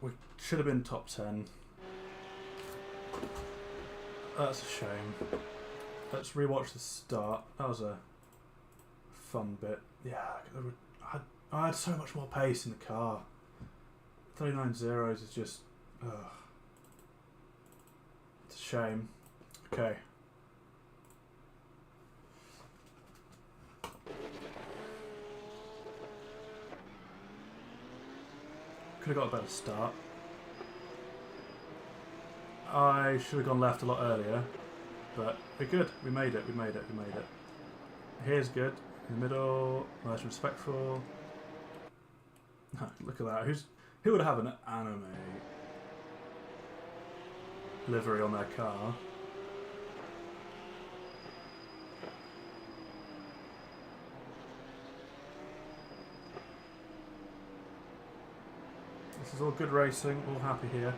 We should have been top 10. That's a shame. Let's rewatch the start. That was a fun bit. Yeah, I had so much more pace in the car. 39 zeros is just... ugh. It's a shame. Okay. Could have got a better start. I should have gone left a lot earlier, but we're good. We made it. We made it. We made it. Here's good. In the middle, nice and respectful. Look at that. Who would have an anime livery on their car? This is all good racing, all happy here.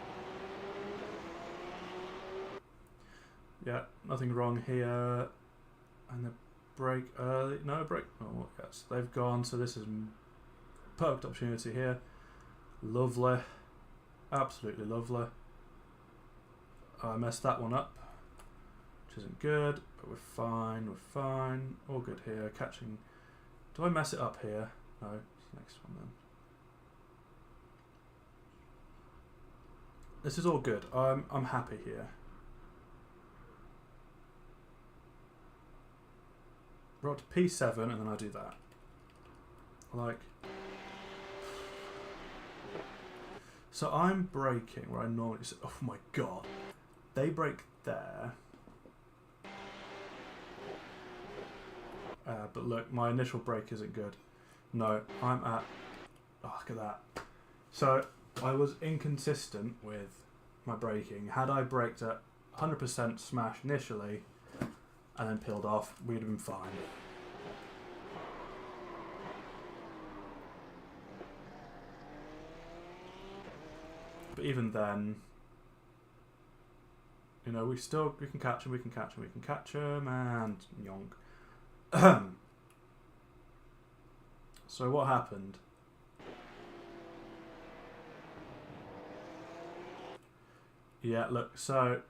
Yeah, nothing wrong here. And the brake early. No, brake. Oh, yes. They've gone, so this is perfect opportunity here. Lovely. Absolutely lovely. I messed that one up, which isn't good, but we're fine, we're fine. All good here. Catching. Do I mess it up here? No, it's the next one then. This is all good. I'm happy here. We're up to P7 and then I do that. Like... So I'm braking where I normally... Oh my god. They brake there. But look, my initial brake isn't good. No, I'm at... Oh, look at that. So I was inconsistent with my braking. Had I braked at 100% smash initially and then peeled off, we'd have been fine. But even then, you know, we can catch him, we can catch him, we can catch him, and yonk. So what happened? Yeah, look, so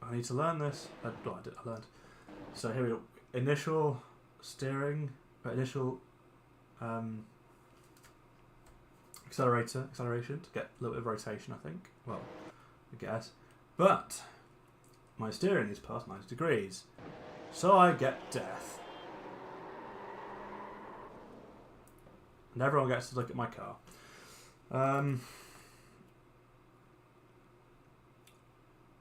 I need to learn this. I learned. So here we go. Initial steering, initial acceleration to get a little bit of rotation, I think. Well, I guess. But my steering is past 90 degrees. So I get death. And everyone gets to look at my car.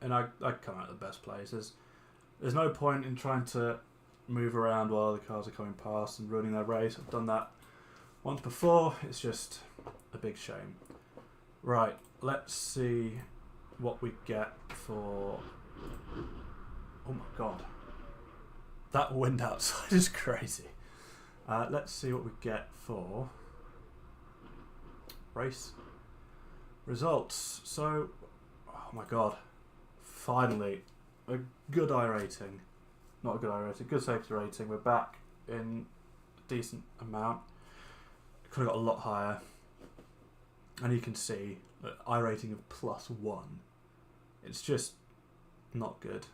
And I come out of the best place. There's no point in trying to move around while other cars are coming past and ruining their race. I've done that once before. It's just a big shame. Right, let's see what we get for... Oh my god. That wind outside is crazy. Let's see what we get for race results. So, oh my god. Finally, a good iRating. Not a good iRating, good safety rating. We're back in a decent amount. Could have got a lot higher. And you can see that iRating of +1. It's just not good.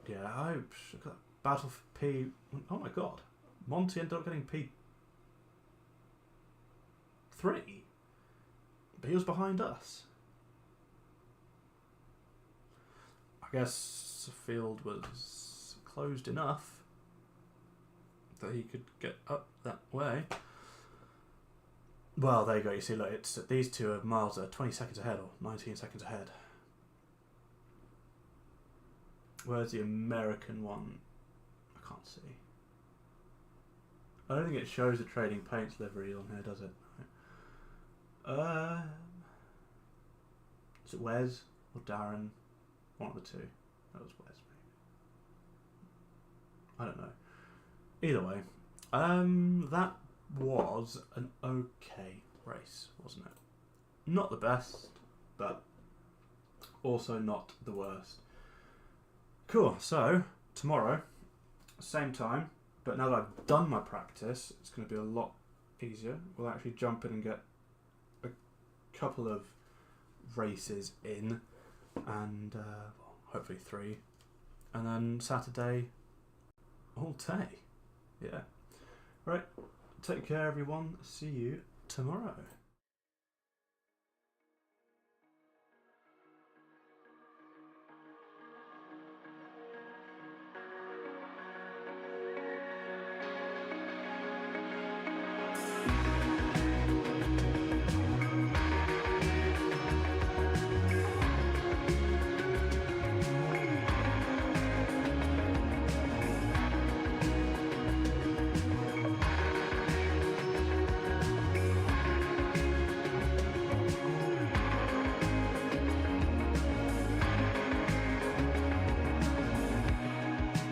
Yeah, I got battle for P. Oh my god, Monty ended up getting P3, but he was behind us. I guess the field was closed enough that he could get up that way. Well, there you go. You see, look, it's these two are miles. They're 20 seconds ahead or 19 seconds ahead. Where's the American one? I can't see. I don't think it shows the Trading Paints livery on here, does it? Is it Wes or Darren? One of the two. That was Wes, maybe. I don't know. Either way, that was an okay race, wasn't it? Not the best, but also not the worst. Cool, so tomorrow, same time, but now that I've done my practice, it's going to be a lot easier. We'll actually jump in and get a couple of races in, and hopefully 3, and then Saturday all day. Yeah. Right, take care everyone, see you tomorrow.